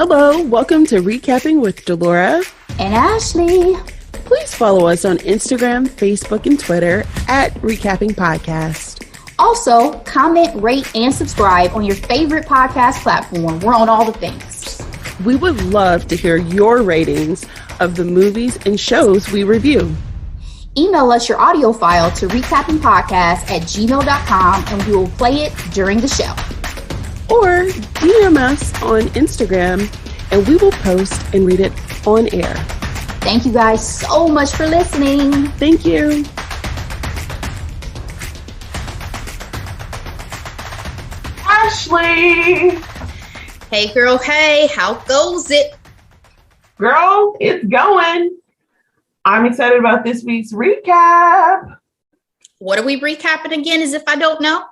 Hello, welcome to Recapping with Delora and Ashley. Please follow us on Instagram, Facebook, and Twitter at Recapping Podcast. Also, comment, rate, and subscribe on your favorite podcast platform. We're on all the things. We would love to hear your ratings of the movies and shows we review. Email us your audio file to recappingpodcast@gmail.com and we will play it during the show. Or DM us on Instagram and we will post and read it on air. Thank you guys so much for listening. Thank you. Ashley! Hey girl, hey, how goes it? Girl, it's going. I'm excited about this week's recap. What are we recapping again, as if I don't know?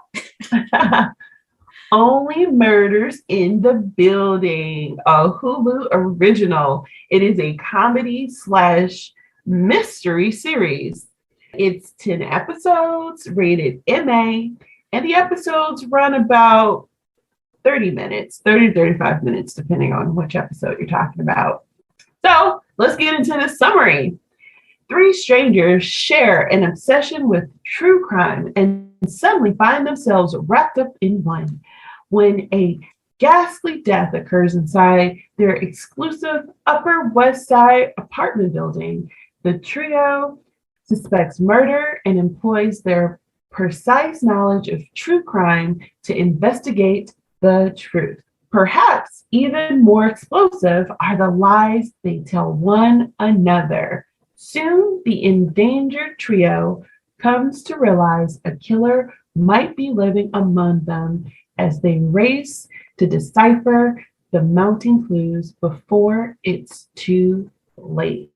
Only Murders in the Building, a Hulu original. It is a comedy/mystery series. It's 10 episodes, rated MA, and the episodes run about 30 minutes, 30 to 35 minutes, depending on which episode you're talking about. So let's get into the summary. 3 strangers share an obsession with true crime and suddenly find themselves wrapped up in one. When a ghastly death occurs inside their exclusive Upper West Side apartment building, the trio suspects murder and employs their precise knowledge of true crime to investigate the truth. Perhaps even more explosive are the lies they tell one another. Soon, the endangered trio comes to realize a killer might be living among them as they race to decipher the mounting clues before it's too late.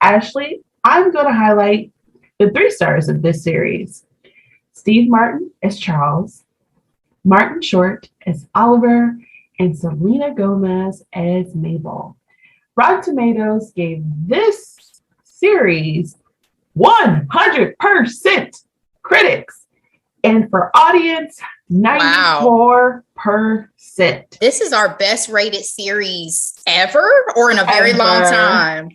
Ashley, I'm going to highlight the 3 stars of this series. Steve Martin as Charles, Martin Short as Oliver, and Selena Gomez as Mabel. Rotten Tomatoes gave this series 100% critics. And for audience, 94%. This is our best rated series ever or in a very long time?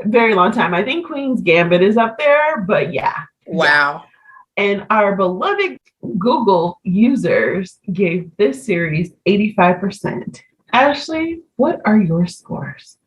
Very long time. I think Queen's Gambit is up there, but yeah. Wow. Yeah. And our beloved Google users gave this series 85%. Ashley, what are your scores?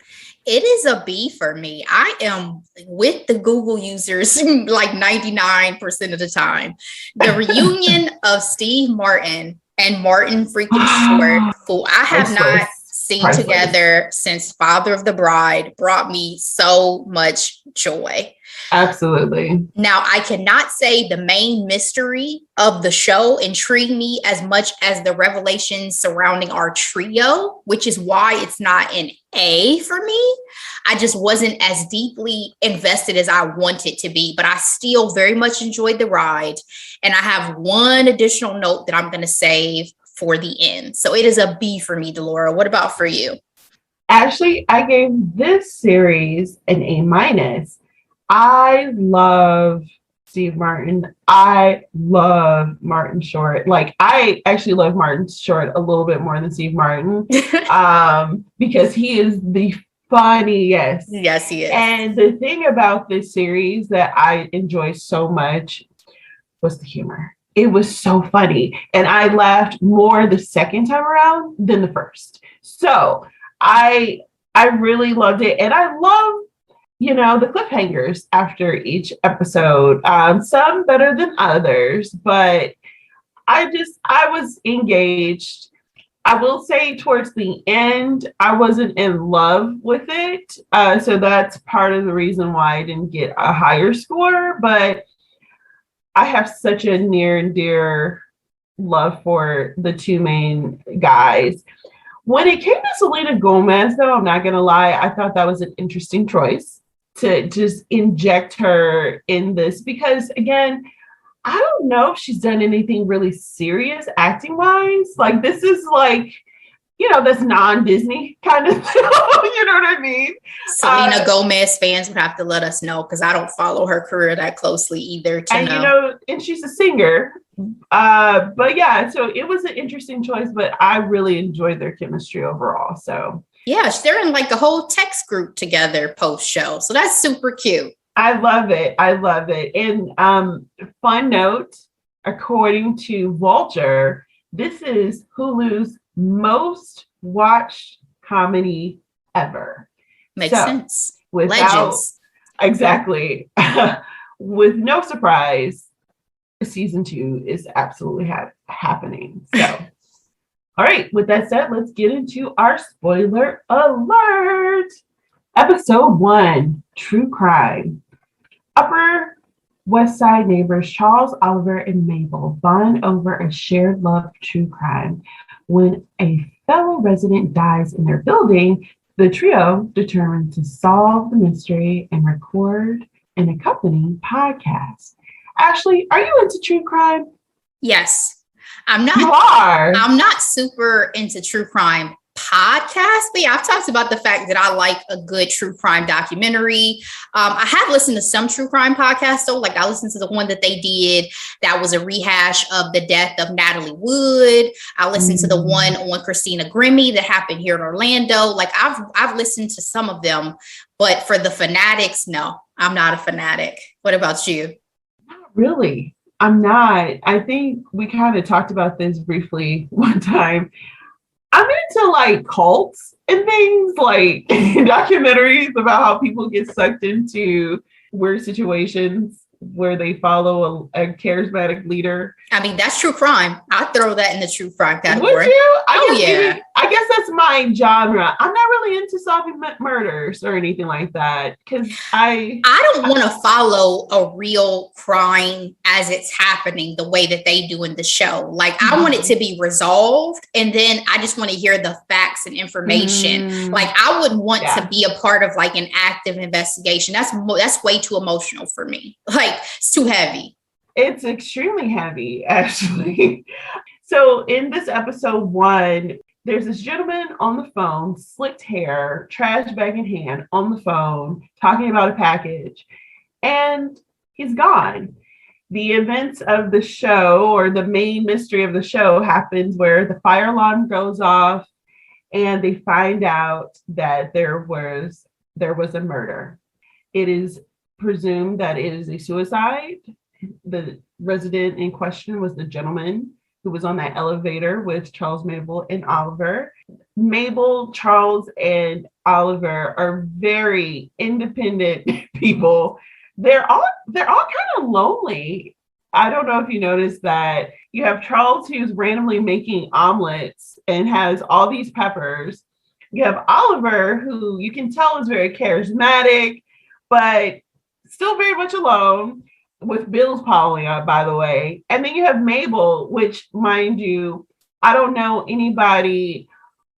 It is a B for me. I am with the Google users like 99% of the time. The reunion of Steve Martin and Martin freaking Short, who I have not seen together since Father of the Bride, brought me so much joy. Absolutely. Now, I cannot say the main mystery of the show intrigued me as much as the revelations surrounding our trio, which is why it's not an A for me. I just wasn't as deeply invested as I wanted to be, but I still very much enjoyed the ride. And I have one additional note that I'm going to save for the end. So it is a B for me, Delora. What about for you? Ashley, I gave this series an A-. I love Steve Martin. I love Martin Short. Like, I actually love Martin Short a little bit more than Steve Martin because he is the funniest. Yes, he is. And the thing about this series that I enjoy so much was the humor. It was so funny. And I laughed more the second time around than the first. So I really loved it. And I love the cliffhangers after each episode, some better than others, but I was engaged. I will say towards the end, I wasn't in love with it. So that's part of the reason why I didn't get a higher score, but I have such a near and dear love for the 2 main guys. When it came to Selena Gomez, though, I'm not going to lie, I thought that was an interesting choice to just inject her in this because, again, I don't know if she's done anything really serious acting wise. Like, this is like, that's non-Disney kind of thing. You know what I mean? Selena Gomez fans would have to let us know because I don't follow her career that closely either. And she's a singer. But yeah, so it was an interesting choice, but I really enjoyed their chemistry overall. So yeah, they're in like a whole text group together post show. So that's super cute. I love it. I love it. And fun note, according to Vulture, this is Hulu's most watched comedy ever. Makes sense. Legends. Exactly. With no surprise, season 2 is absolutely happening. So, all right. With that said, let's get into our spoiler alert. Episode 1, True Crime. Upper West Side neighbors Charles, Oliver, and Mabel bond over a shared love of true crime. When a fellow resident dies in their building, the trio determined to solve the mystery and record an accompanying podcast. Ashley, are you into true crime? Yes. I'm not. You are. I'm not super into true crime podcast, but yeah, I've talked about the fact that I like a good true crime documentary. I have listened to some true crime podcasts though. Like I listened to the one that they did that was a rehash of the death of Natalie Wood. I listened to the one on Christina Grimmie that happened here in Orlando. Like I've listened to some of them, but for the fanatics, no, I'm not a fanatic. What about you? Not really. I'm not. I think we kind of talked about this briefly one time. I'm into like cults and things, like documentaries about how people get sucked into weird situations where they follow a charismatic leader. I mean, that's true crime. I'd throw that in the true crime category. Would you? Yeah. I guess that's my genre. I'm not really into solving murders or anything like that because I don't want to follow a real crime as it's happening the way that they do in the show. Like I want it to be resolved, and then I just want to hear the facts and information. Like I wouldn't want to be a part of like an active investigation. That's way too emotional for me. Like it's too heavy. It's extremely heavy, actually. So in this episode 1, there's this gentleman on the phone, slicked hair, trash bag in hand, on the phone, talking about a package, and he's gone. The events of the show, or the main mystery of the show, happens where the fire alarm goes off, and they find out that there was a murder. It is presumed that it is a suicide. The resident in question was the gentleman who was on that elevator with Charles, Mabel, and Oliver. Mabel, Charles, and Oliver are very independent people. They're all kind of lonely. I don't know if you noticed that. You have Charles, who's randomly making omelets and has all these peppers. You have Oliver, who you can tell is very charismatic, but still very much alone, with bills piling up, by the way. And then you have Mabel, which, mind you, I don't know anybody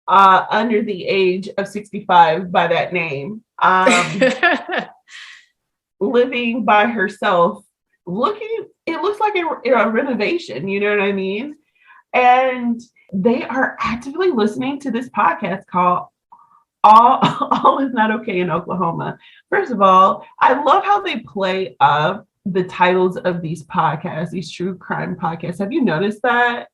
under the age of 65 by that name. Living by herself, it looks like a renovation, you know what I mean? And they are actively listening to this podcast called All Is Not Okay in Oklahoma. First of all, I love how they play up the titles of these podcasts, these true crime podcasts. Have you noticed that?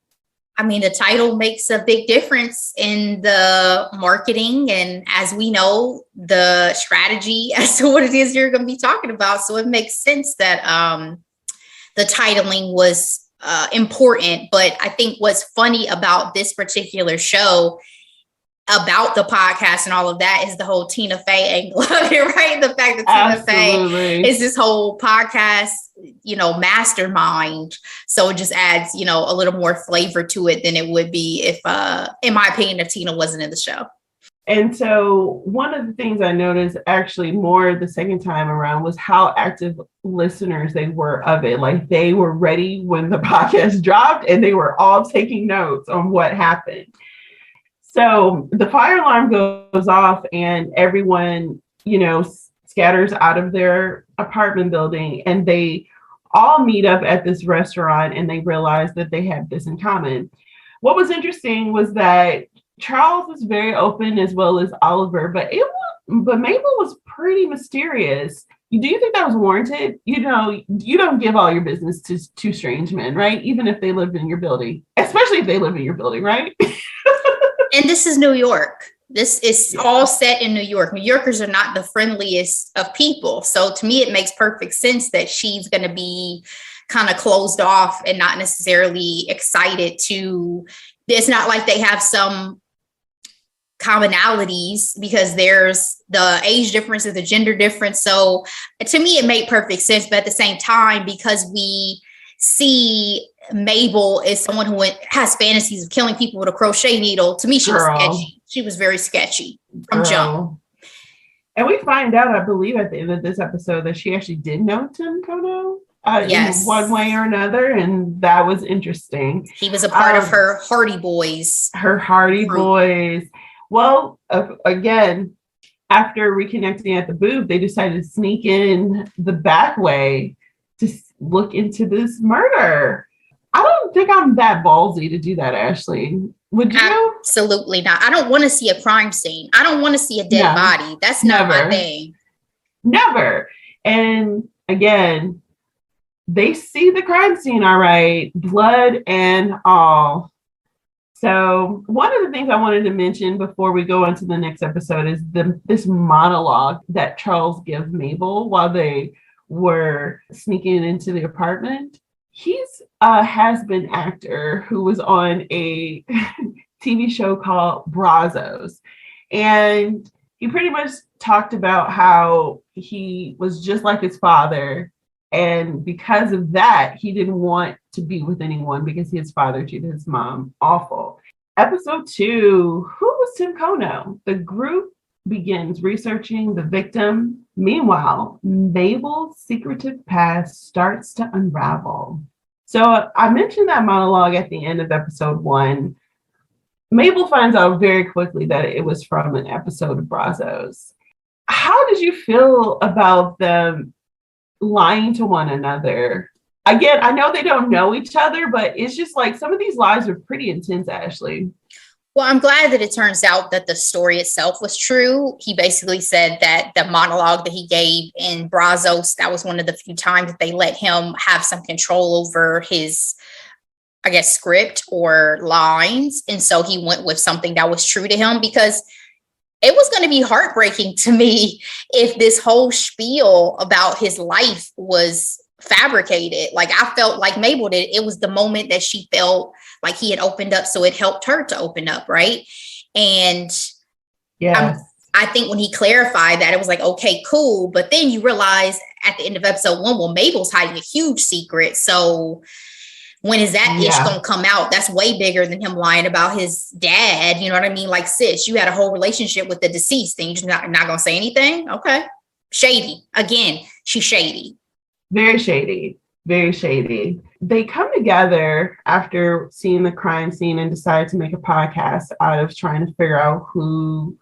I mean, the title makes a big difference in the marketing, and as we know, the strategy as to what it is you're going to be talking about. So it makes sense that the titling was important. But I think what's funny about this particular show, about the podcast and all of that, is the whole Tina Fey angle of it, right? The fact that Tina Fey is this whole podcast, mastermind. So it just adds, a little more flavor to it than it would be if, in my opinion, if Tina wasn't in the show. And so one of the things I noticed actually more the second time around was how active listeners they were of it. Like they were ready when the podcast dropped and they were all taking notes on what happened. So the fire alarm goes off and everyone, scatters out of their apartment building, and they all meet up at this restaurant and they realize that they have this in common. What was interesting was that Charles was very open as well as Oliver, but Mabel was pretty mysterious. Do you think that was warranted? You know, you don't give all your business to two strange men, right? Even if they live in your building, especially if they live in your building, right? And this is New York. This is all set in New York. New Yorkers are not the friendliest of people. So to me, it makes perfect sense that she's going to be kind of closed off and not necessarily excited to. It's not like they have some commonalities because there's the age difference or the gender difference. So to me, it made perfect sense. But at the same time, because we see Mabel is someone who has fantasies of killing people with a crochet needle, to me, she was sketchy. She was very sketchy from jump. And we find out, I believe, at the end of this episode that she actually did know Tim Kono. In one way or another, and that was interesting. He was a part of her Hardy Boys. Her Hardy Boys. Well, again, after reconnecting at the booth, they decided to sneak in the back way to look into this murder. I don't think I'm that ballsy to do that, Ashley. Would you? Absolutely not. I don't want to see a crime scene. I don't want to see a dead body. That's not my thing. Never. And again, they see the crime scene, all right, blood and all. So one of the things I wanted to mention before we go on to the next episode is this monologue that Charles gives Mabel while they were sneaking into the apartment. He's a has-been actor who was on a TV show called Brazos. And he pretty much talked about how he was just like his father. And because of that, he didn't want to be with anyone because his father treated his mom awful. Episode 2, who was Tim Kono? The group begins researching the victim. Meanwhile, Mabel's secretive past starts to unravel. So I mentioned that monologue at the end of episode 1. Mabel finds out very quickly that it was from an episode of Brazos. How did you feel about them lying to one another? Again, I know they don't know each other, but it's just like some of these lies are pretty intense, Ashley. Well, I'm glad that it turns out that the story itself was true. He basically said that the monologue that he gave in Brazos, that was one of the few times that they let him have some control over his, I guess, script or lines. And so he went with something that was true to him, because it was going to be heartbreaking to me if this whole spiel about his life was fabricated. Like I felt like Mabel did. It was the moment that she felt like he had opened up, so it helped her to open up, right? And I think when he clarified that, it was like, okay, cool. But then you realize at the end of episode 1, well, Mabel's hiding a huge secret. So when is that ish going to come out? That's way bigger than him lying about his dad. You know what I mean? Like, sis, you had a whole relationship with the deceased and you're just not going to say anything? Okay. Shady. Again, she's shady. Very shady. Very shady. They come together after seeing the crime scene and decide to make a podcast out of trying to figure out who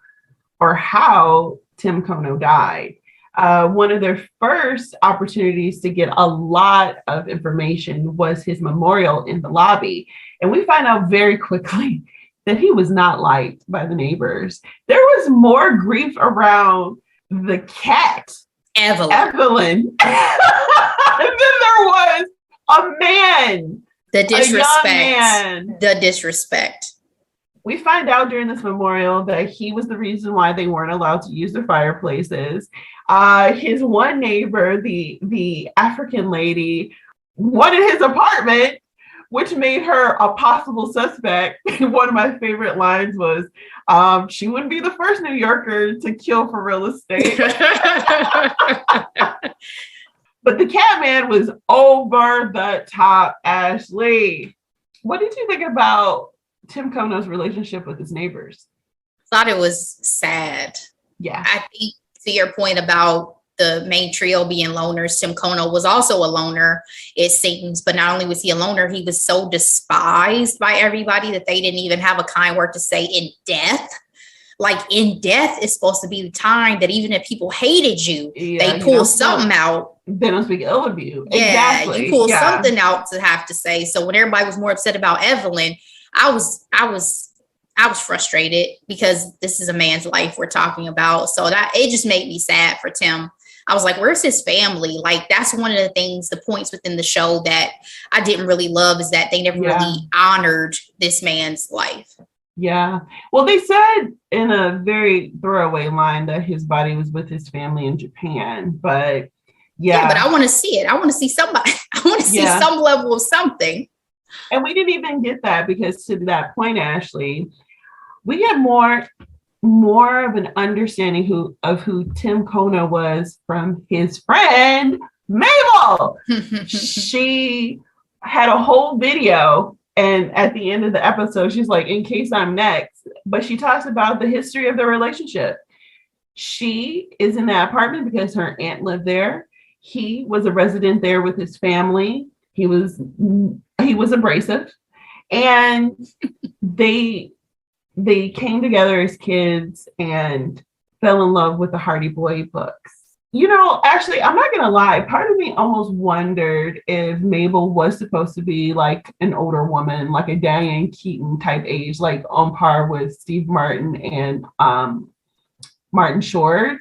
or how Tim Kono died. One of their first opportunities to get a lot of information was his memorial in the lobby. And we find out very quickly that he was not liked by the neighbors. There was more grief around the cat, Evelyn. And then there was a man. The disrespect. A young man. The disrespect. We find out during this memorial that he was the reason why they weren't allowed to use their fireplaces. His one neighbor, the African lady, wanted his apartment, which made her a possible suspect. One of my favorite lines was, she wouldn't be the first New Yorker to kill for real estate. But the cat man was over the top, Ashley. What did you think about Tim Kono's relationship with his neighbors? Thought it was sad. Yeah. I think to your point about the main trio being loners, Tim Kono was also a loner, it seems. But not only was he a loner, he was so despised by everybody that they didn't even have a kind word to say in death. Like in death is supposed to be the time that even if people hated you, they pull something out. They don't speak ill of you. Yeah, exactly. You pull something out to have to say. So when everybody was more upset about Evelyn, I was frustrated because this is a man's life we're talking about. So that it just made me sad for Tim. I was like, where's his family? Like, that's one of the things, the points within the show that I didn't really love, is that they never really honored this man's life. Yeah. Well, they said in a very throwaway line that his body was with his family in Japan, but but I want to see it. I want to see somebody. I want to see some level of something. And we didn't even get that, because to that point, Ashley, we get more of an understanding of who Tim Kono was from his friend Mabel. She had a whole video, and at the end of the episode, she's like, in case I'm next, but she talks about the history of the relationship. She is in that apartment because her aunt lived there. He was a resident there with his family. He was abrasive, and they came together as kids and fell in love with the Hardy Boy books. You know, actually, I'm not going to lie. Part of me almost wondered if Mabel was supposed to be like an older woman, like a Diane Keaton type age, like on par with Steve Martin and Martin Short.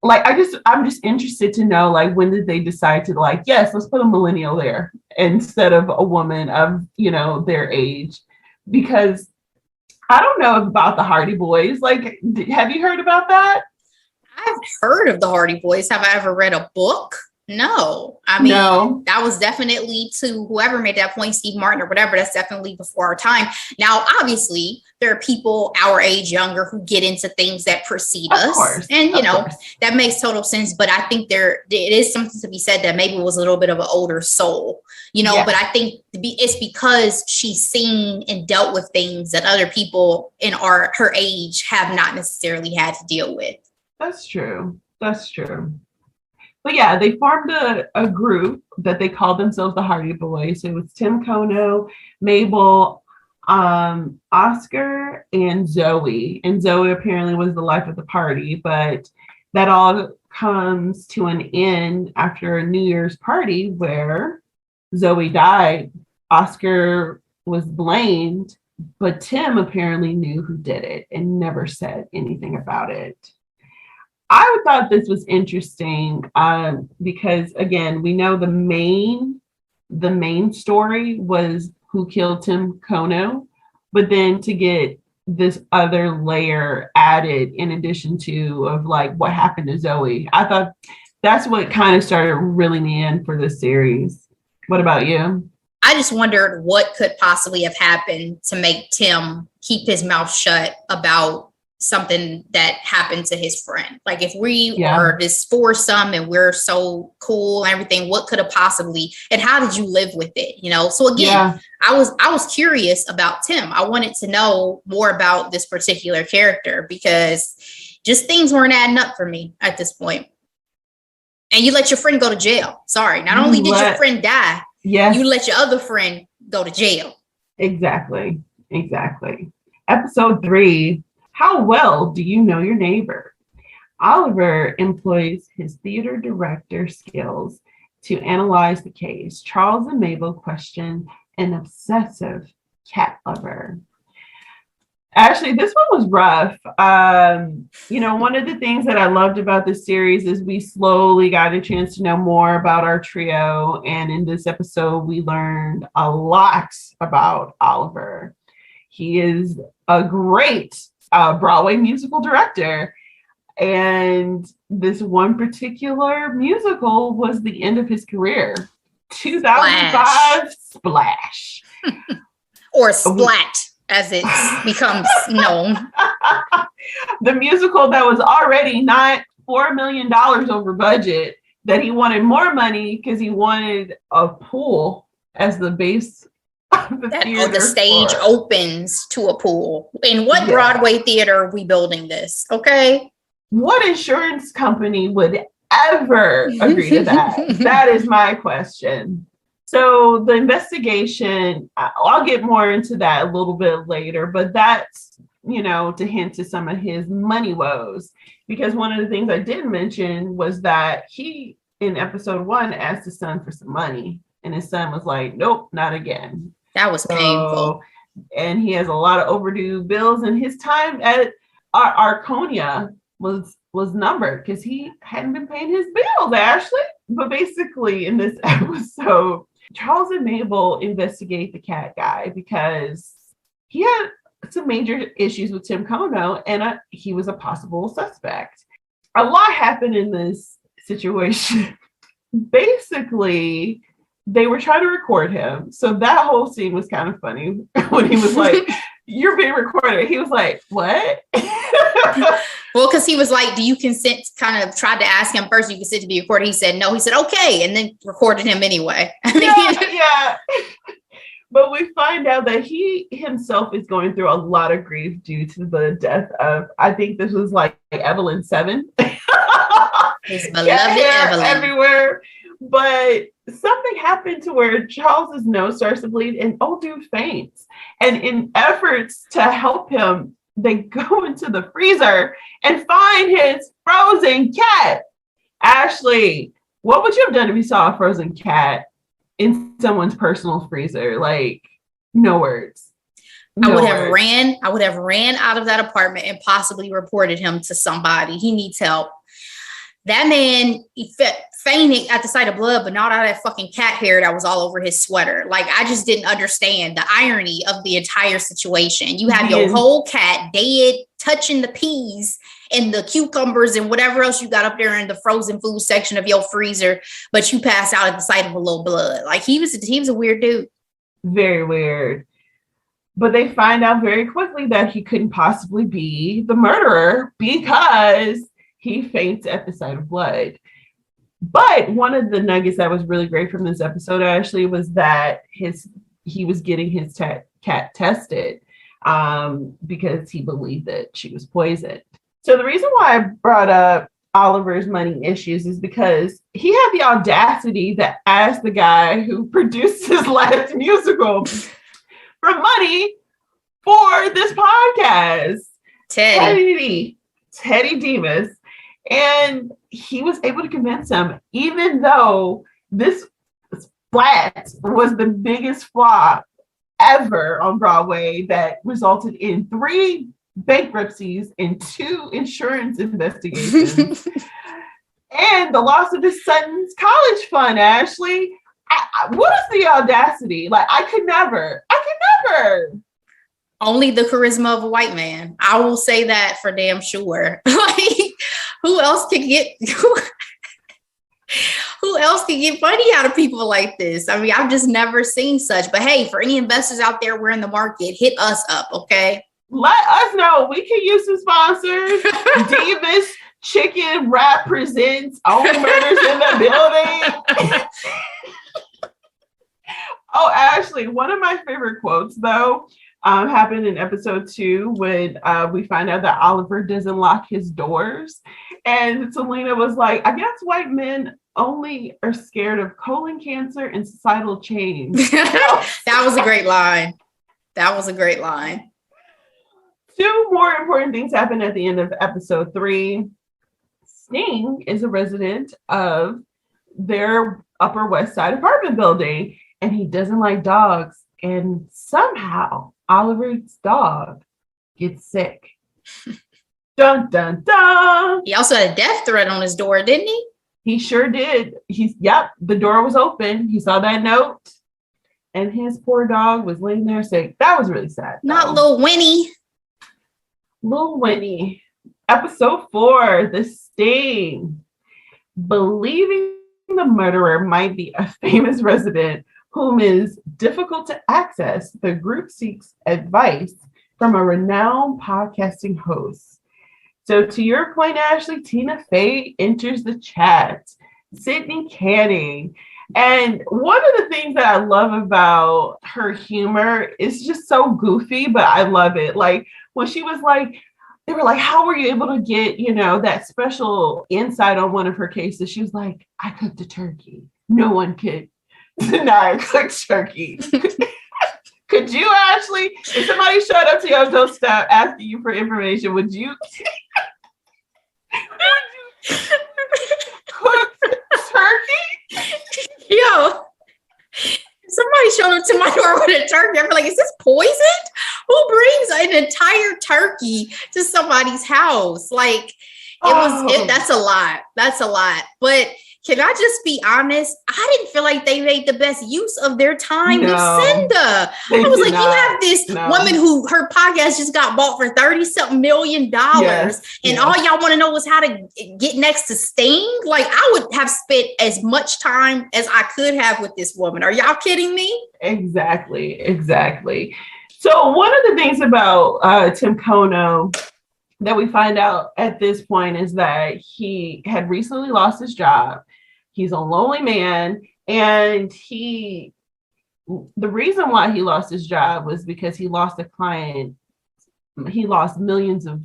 Like, I'm just interested to know, like, when did they decide to, like, yes, let's put a millennial there instead of a woman of, you know, their age? Because I don't know about the Hardy Boys. Like, have you heard about that? I've heard of the Hardy Boys. Have I ever read a book? No. I mean, that was definitely, to whoever made that point, Steve Martin or whatever, that's definitely before our time. Now, obviously, there are people our age younger who get into things that precede us. Course, and, you know, that makes total sense. But I think it is something to be said that maybe it was a little bit of an older soul, you know, but I think it's because she's seen and dealt with things that other people in her age have not necessarily had to deal with. That's true. But yeah, they formed a group that they called themselves the Hardy Boys. So it was Tim Kono, Mabel, Oscar, and Zoe. And Zoe apparently was the life of the party, but that all comes to an end after a New Year's party where Zoe died. Oscar was blamed, but Tim apparently knew who did it and never said anything about it. I thought this was interesting because, again, we know the main story was who killed Tim Kono, but then to get this other layer added in addition to of like what happened to Zoe, I thought that's what kind of started reeling me in for this series. What about you? I just wondered what could possibly have happened to make Tim keep his mouth shut about something that happened to his friend. Like, if we are this foursome and we're so cool and everything, what could have possibly, and how did you live with it? You know? So again, I was curious about Tim. I wanted to know more about this particular character because just things weren't adding up for me at this point. And you let your friend go to jail. Sorry. Not only did your friend die, you let your other friend go to jail. Exactly. Episode 3. How well do you know your neighbor? Oliver employs his theater director skills to analyze the case. Charles and Mabel question an obsessive cat lover. Actually, this one was rough. You know, one of the things that I loved about this series is we slowly got a chance to know more about our trio. And in this episode, we learned a lot about Oliver. He is a great Broadway musical director. And this one particular musical was the end of his career. 2005 Splash. Or Splat, as it becomes known. The musical that was already not $4 million over budget, that he wanted more money because he wanted a pool as the base. The stage opens to a pool. In what Broadway theater are we building this? Okay. What insurance company would ever agree to that? That is my question. So the investigation, I'll get more into that a little bit later, but that's, you know, to hint to some of his money woes. Because one of the things I did mention was that he, in episode 1, asked his son for some money. And his son was like, nope, not again. That was painful. And he has a lot of overdue bills. And his time at Arconia was was numbered because he hadn't been paying his bills, Ashley. But basically, in this episode, Charles and Mabel investigate the cat guy because he had some major issues with Tim Kono, and he was a possible suspect. A lot happened in this situation. Basically, they were trying to record him. So that whole scene was kind of funny when he was like, "You're being recorded." He was like, "What?" Well, because he was like, "Do you consent?" Kind of tried to ask him first, "You consent to be recorded?" He said no. He said okay, and then recorded him anyway. Yeah. But we find out that he himself is going through a lot of grief due to the death of, I think this was like Evelyn 7. His beloved Evelyn. Everywhere. But something happened to where Charles's nose starts to bleed and old dude faints. And in efforts to help him, they go into the freezer and find his frozen cat. Ashley, what would you have done if you saw a frozen cat in someone's personal freezer? Like, no words. I would have ran out of that apartment and possibly reported him to somebody. He needs help. That man, he fainted at the sight of blood, but not out of that fucking cat hair that was all over his sweater. Like, I just didn't understand the irony of the entire situation. You have your whole cat dead, touching the peas and the cucumbers and whatever else you got up there in the frozen food section of your freezer, but you passed out at the sight of a little blood. Like, he was a weird dude. Very weird. But they find out very quickly that he couldn't possibly be the murderer because he faints at the sight of blood. But one of the nuggets that was really great from this episode, Ashley, was that he was getting his cat tested because he believed that she was poisoned. So the reason why I brought up Oliver's money issues is because he had the audacity to ask the guy who produced his last musical for money for this podcast. Teddy Demas. And he was able to convince him, even though this Splat was the biggest flop ever on Broadway that resulted in 3 bankruptcies and 2 insurance investigations and the loss of his son's college fund. Ashley, what is the audacity? Like, I could never. Only the charisma of a white man. I will say that for damn sure. Like, who else could get money out of people like this? I mean, I've just never seen such. But hey, for any investors out there, we're in the market. Hit us up, okay? Let us know. We can use some sponsors. Divas Chicken Wrap presents Only Murders in the Building. Oh, Ashley, one of my favorite quotes, though, happened in episode 2 when we find out that Oliver doesn't lock his doors. And Selena was like, I guess white men only are scared of colon cancer and societal change. That was a great line. 2 more important things happen at the end of episode 3. Sting is a resident of their Upper West Side apartment building, and he doesn't like dogs. And somehow Oliver's dog gets sick. Dun, dun, dun. He also had a death threat on his door, didn't he? He sure did. The door was open. He saw that note, and his poor dog was laying there sick. That was really sad. Not little Winnie. Little Winnie. Episode 4, The Sting. Believing the murderer might be a famous resident whom is difficult to access, the group seeks advice from a renowned podcasting host. So to your point, Ashley, Tina Fey enters the chat. Sydney Canning. And one of the things that I love about her humor is just so goofy, but I love it. Like when she was like, they were like, how were you able to get, that special insight on one of her cases? She was like, I cooked a turkey. No one could deny I cooked turkey. Could you, Ashley, if somebody showed up to your doorstep asking you for information, would you cook turkey? Yo, somebody showed up to my door with a turkey. I'm like, is this poisoned? Who brings an entire turkey to somebody's house? Like, That's a lot. That's a lot. But can I just be honest? I didn't feel like they made the best use of their time with Cinda. I was like, you have this woman who her podcast just got bought for $30-something million. And all y'all want to know is how to get next to Sting. Like, I would have spent as much time as I could have with this woman. Are y'all kidding me? Exactly. So one of the things about Tim Kono that we find out at this point is that he had recently lost his job. He's a lonely man, and the reason why he lost his job was because he lost a client. He lost millions of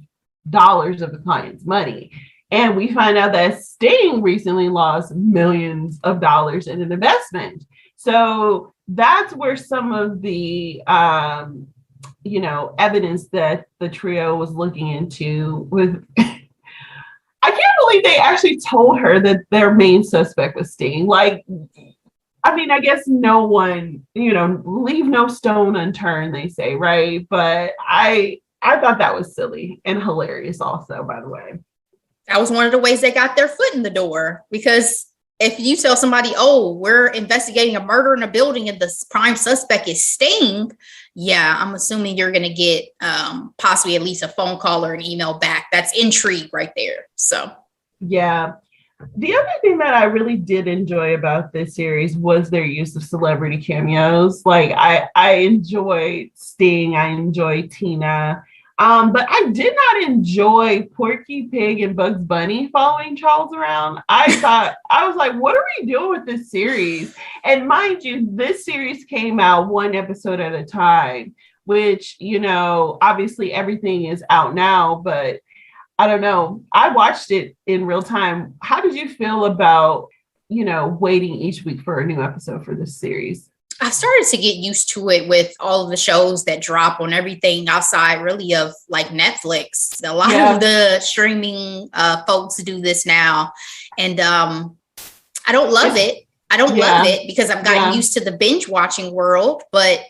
dollars of the client's money. And we find out that Sting recently lost millions of dollars in an investment. So that's where some of the evidence that the trio was looking into with. I can't believe they actually told her that their main suspect was Sting. Like, I mean, I guess no one, leave no stone unturned, they say, right? But I thought that was silly and hilarious also, by the way. That was one of the ways they got their foot in the door, because if you tell somebody, oh, we're investigating a murder in a building and the prime suspect is Sting, yeah, I'm assuming you're going to get possibly at least a phone call or an email back. That's intrigue right there. So, yeah. The other thing that I really did enjoy about this series was their use of celebrity cameos. Like, I enjoyed Sting. I enjoyed Tina. But I did not enjoy Porky Pig and Bugs Bunny following Charles around. I was like, what are we doing with this series? And mind you, this series came out one episode at a time, which, obviously everything is out now, but I don't know. I watched it in real time. How did you feel about, waiting each week for a new episode for this series? I started to get used to it with all of the shows that drop on everything outside really of like Netflix. A lot of the streaming folks do this now. And I don't love it. I don't love it because I've gotten used to the binge watching world, but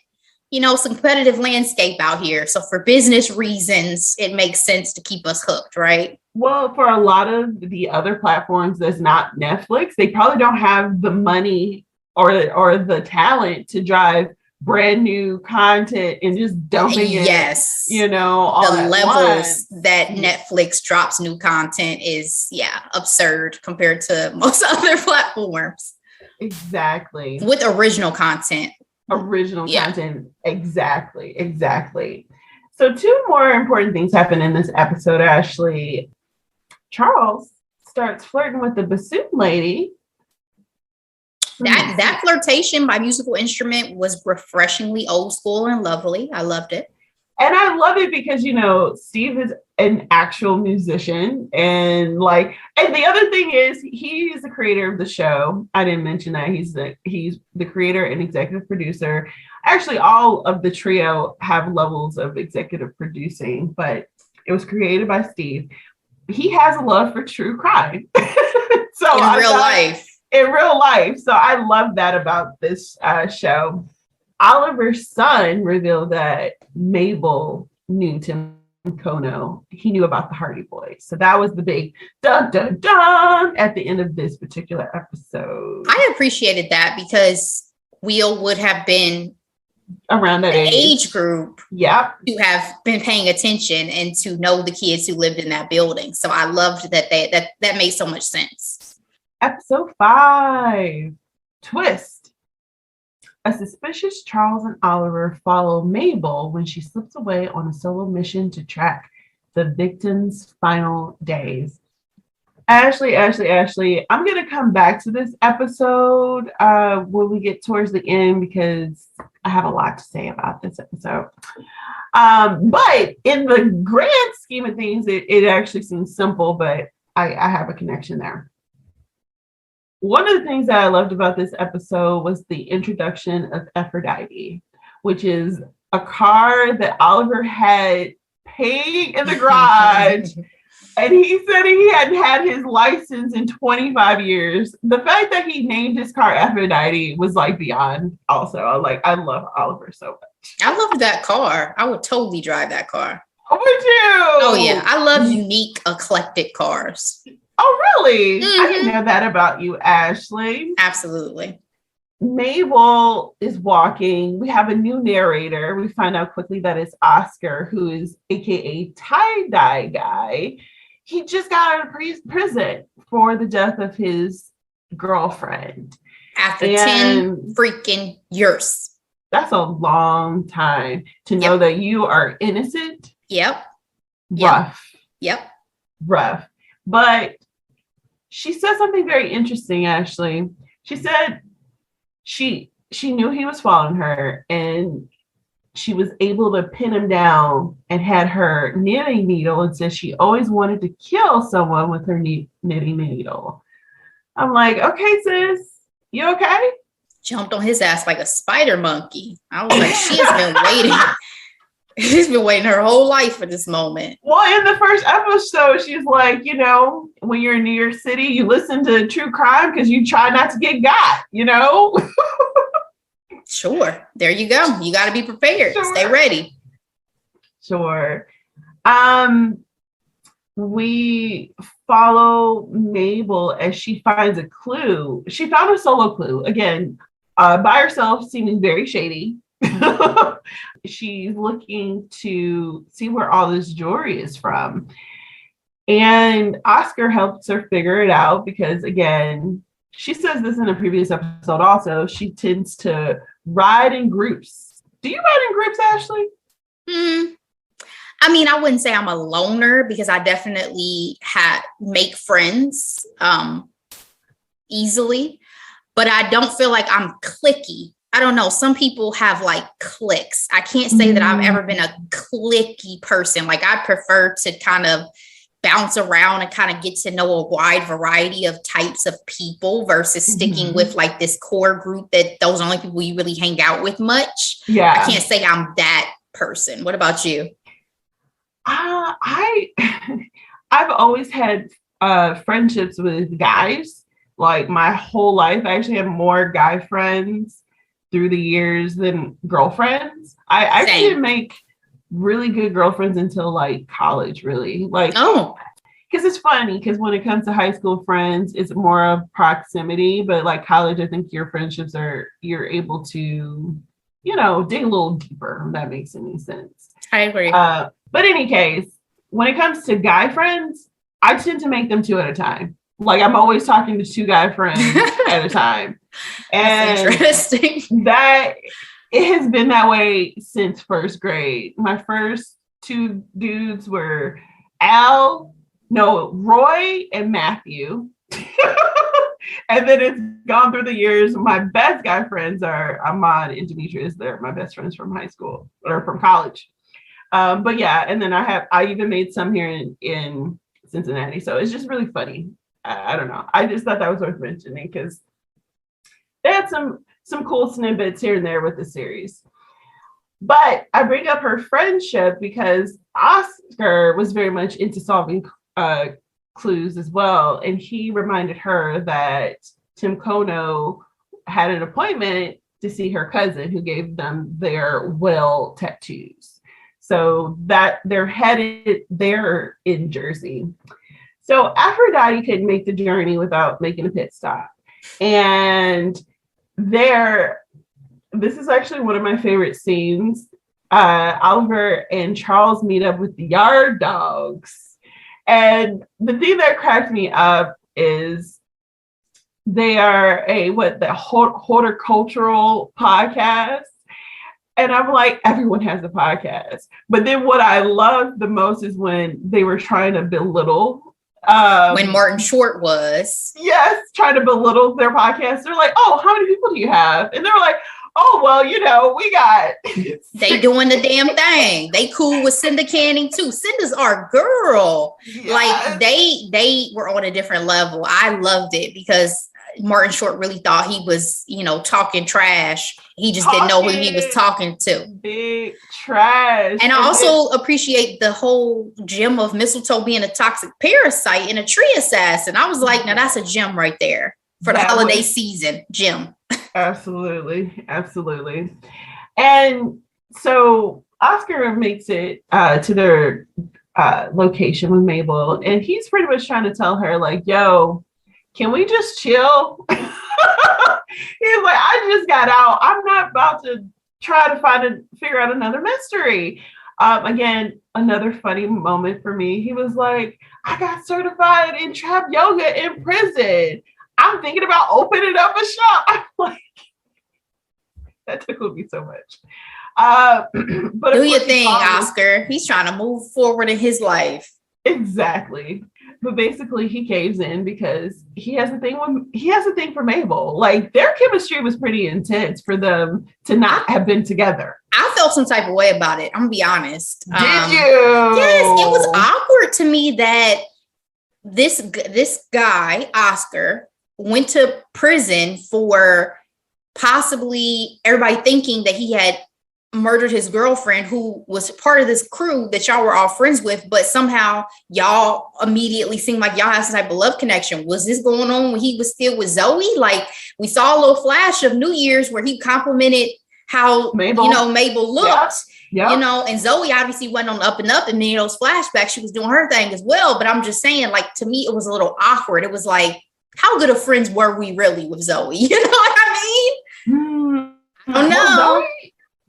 it's a competitive landscape out here. So for business reasons, it makes sense to keep us hooked, right? Well, for a lot of the other platforms that's not Netflix, they probably don't have the money or the talent to drive brand new content and just dumping it, all the levels once. That Netflix drops new content is, absurd compared to most other platforms. Exactly. With original content. Content. Exactly. So 2 more important things happen in this episode, Ashley. Charles starts flirting with the bassoon lady. That flirtation by musical instrument was refreshingly old school and lovely. I loved it. And I love it because, Steve is an actual musician. And the other thing is he's the creator of the show. I didn't mention that. He's the creator and executive producer. Actually, all of the trio have levels of executive producing, but it was created by Steve. He has a love for true crime. So in real life. So I love that about this show. Oliver's son revealed that Mabel knew Tim Kono. He knew about the Hardy Boys. So that was the big dun dun dun at the end of this particular episode. I appreciated that because Will would have been around that age group. Yep. To have been paying attention and to know the kids who lived in that building. So I loved that that made so much sense. Episode 5, twist. A suspicious Charles and Oliver follow Mabel when she slips away on a solo mission to track the victim's final days. Ashley, I'm going to come back to this episode when we get towards the end because I have a lot to say about this episode. But in the grand scheme of things, it actually seems simple, but I have a connection there. One of the things that I loved about this episode was the introduction of Aphrodite, which is a car that Oliver had paid in the garage. And he said he hadn't had his license in 25 years. The fact that he named his car Aphrodite was beyond also. I love Oliver so much. I love that car. I would totally drive that car. Would you? Oh yeah, I love unique, eclectic cars. Oh really? Mm-hmm. I didn't know that about you, Ashley. Absolutely. Mabel is walking. We have a new narrator. We find out quickly that it's Oscar, who is AKA tie-dye guy. He just got out of prison for the death of his girlfriend. After 10 freaking years. That's a long time to know that you are innocent. Yep. Rough. But she said something very interesting, Ashley. She said she knew he was following her, and she was able to pin him down and had her knitting needle, and said she always wanted to kill someone with her knitting needle. I'm like, okay, sis, you okay? Jumped on his ass like a spider monkey. I was like, she has been waiting. She's been waiting her whole life for this moment. Well, in the first episode, she's like, you know, when you're in New York City, you listen to true crime because you try not to get got, you know? Sure. There you go. You got to be prepared. Sure. Stay ready. Sure. We follow Mabel as she finds a clue. She found a solo clue. Again, by herself, seeming very shady. She's looking to see where all this jewelry is from. And Oscar helps her figure it out because, again, she says this in a previous episode also, she tends to ride in groups. Do you ride in groups, Ashley? I mean, I wouldn't say I'm a loner because I definitely make friends easily, but I don't feel like I'm cliquey. I don't know. Some people have like cliques. I can't say that I've ever been a cliquey person. Like I prefer to kind of bounce around and kind of get to know a wide variety of types of people versus sticking with like this core group that those are only people you really hang out with much. Yeah. I can't say I'm that person. What about you? I've always had friendships with guys like my whole life. I actually have more guy friends through the years than girlfriends. I actually didn't make really good girlfriends until like college, really. Like, because it's funny because when it comes to high school friends, it's more of proximity, but like college, I think your friendships you're able to, you know, dig a little deeper, if that makes any sense. I agree. But in any case, when it comes to guy friends, I tend to make them two at a time. Like I'm always talking to two guy friends at a time. And that's interesting. That it has been that way since first grade. My first two dudes were Roy and Matthew. And then it's gone through the years. My best guy friends are Ahmad and Demetrius. They're my best friends from high school or from college. But yeah, and then I even made some here in Cincinnati. So it's just really funny. I don't know. I just thought that was worth mentioning because they had some cool snippets here and there with the series. But I bring up her friendship because Oscar was very much into solving clues as well. And he reminded her that Tim Kono had an appointment to see her cousin who gave them their whale tattoos. So that they're headed there in Jersey. So Aphrodite couldn't make the journey without making a pit stop. And this is actually one of my favorite scenes. Oliver and Charles meet up with the yard dogs. And the thing that cracked me up is they are the horticultural podcast. And I'm like, everyone has a podcast. But then what I love the most is when they were trying to belittle. When Martin Short was. Yes, trying to belittle their podcast. They're like, oh, how many people do you have? And they're like, oh, well, you know, we got. They doing the damn thing. They cool with Cinda Canning too. Cinda's our girl. Yes. Like they were on a different level. I loved it because Martin Short really thought he was, you know, talking trash. He just didn't know who he was talking to. Big trash. And I also appreciate the whole gem of mistletoe being a toxic parasite and a tree assassin. I was like, now that's a gem right there for the holiday season. Gem. Absolutely. Absolutely. And so Oscar makes it to their location with Mabel, and he's pretty much trying to tell her, like, yo, can we just chill? He's like, I just got out. I'm not about to try to figure out another mystery. Again, another funny moment for me. He was like, I got certified in trap yoga in prison. I'm thinking about opening up a shop. I'm like, that tickled me so much. But do your thing, Oscar. He's trying to move forward in his life. Exactly. But basically he caves in because he has a thing for Mabel. Like, their chemistry was pretty intense for them to not have been together. I felt some type of way about it. I'm gonna be honest. Did you? Yes, it was awkward to me that this guy, Oscar, went to prison for possibly everybody thinking that he had murdered his girlfriend, who was part of this crew that y'all were all friends with, but somehow y'all immediately seemed like y'all had some type of love connection. Was this going on when he was still with Zoe? Like, we saw a little flash of New Year's where he complimented how Mabel looked. Yep. And Zoe obviously went on up and up, and then those flashbacks, she was doing her thing as well. But I'm just saying, like, to me, it was a little awkward. It was like, how good of friends were we really with Zoe? You know what I mean? I don't know. Well,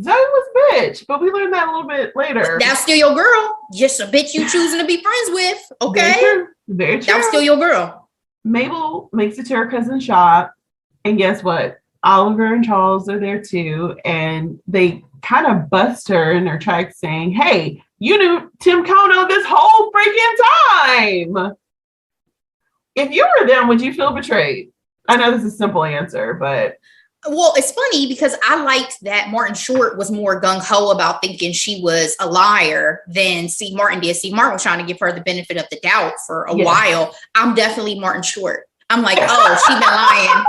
Zoe was a bitch, but we learned that a little bit later. That's still your girl. Just a bitch you choosing to be friends with. Okay. Very true. Very true. That was still your girl. Mabel makes it to her cousin's shop, and guess what? Oliver and Charles are there too, and they kind of bust her in her tracks saying, hey, you knew Tim Kono this whole freaking time. If you were them, would you feel betrayed? I know this is a simple answer, but... Well, it's funny because I liked that Martin Short was more gung-ho about thinking she was a liar than Steve Martin did. Steve Martin was trying to give her the benefit of the doubt for a while. I'm definitely Martin Short. I'm like, oh, she been lying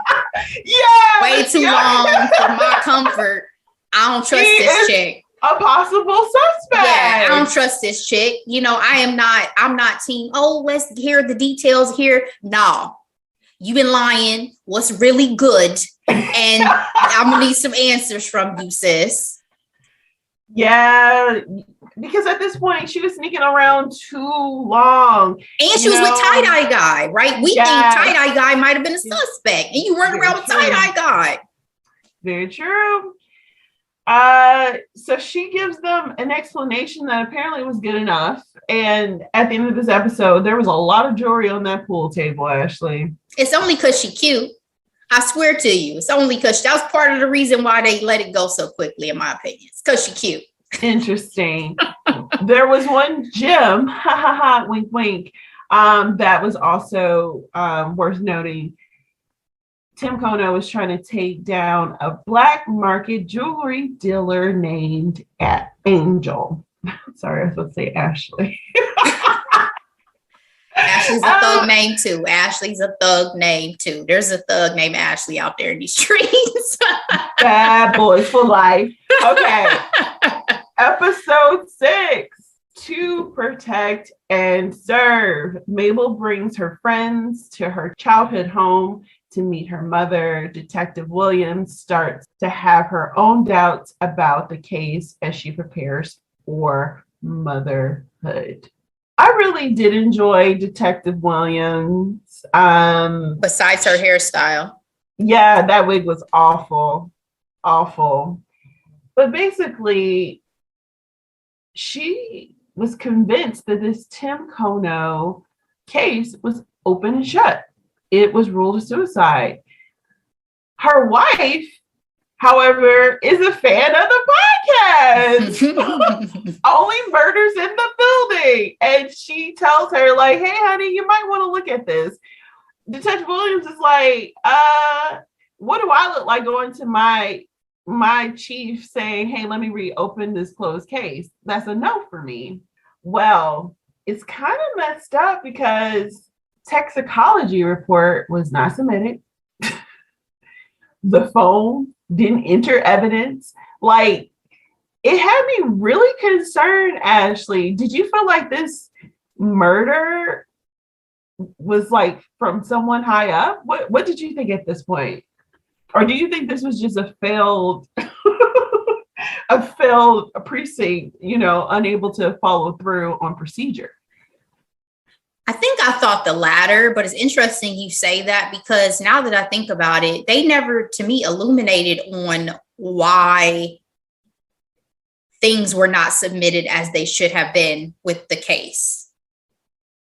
way too long for my comfort. I don't trust this chick. A possible suspect. Yeah, I don't trust this chick. I'm not team, oh, let's hear the details here. No, you've been lying. What's really good? And I'm gonna need some answers from you, sis. Yeah, because at this point she was sneaking around too long. And she was with tie-dye guy, right? We think tie-dye guy might have been a suspect, and you run around with tie-dye guy. Very true. So she gives them an explanation that apparently was good enough. And at the end of this episode, there was a lot of jewelry on that pool table, Ashley. It's only because she cute. I swear to you, it's only because that was part of the reason why they let it go so quickly, in my opinion. It's because she cute. Interesting. There was one gem, wink, wink, that was also worth noting. Tim Kono was trying to take down a black market jewelry dealer named Angel. Sorry, I was supposed to say Ashley. Ashley's a thug name too. Ashley's a thug name too. There's a thug named Ashley out there in these streets. Bad boys for life. Okay. Episode 6. To protect and serve. Mabel brings her friends to her childhood home to meet her mother. Detective Williams starts to have her own doubts about the case as she prepares for motherhood. I really did enjoy Detective Williams. Besides her hairstyle. Yeah, that wig was awful. Awful. But basically, she was convinced that this Tim Kono case was open and shut. It was ruled a suicide. Her wife, however, is a fan of the podcast. Only murders in the building. And she tells her, like, hey, honey, you might want to look at this. Detective Williams is like, what do I look like going to my chief saying, hey, let me reopen this closed case? That's a no for me. Well, it's kind of messed up because toxicology report was not submitted. The phone didn't enter evidence. Like, it had me really concerned, Ashley. Did you feel like this murder was like from someone high up? What did you think at this point? Or do you think this was just a failed a failed precinct, unable to follow through on procedure? I think I thought the latter, but it's interesting you say that because now that I think about it, they never, to me, illuminated on why things were not submitted as they should have been with the case.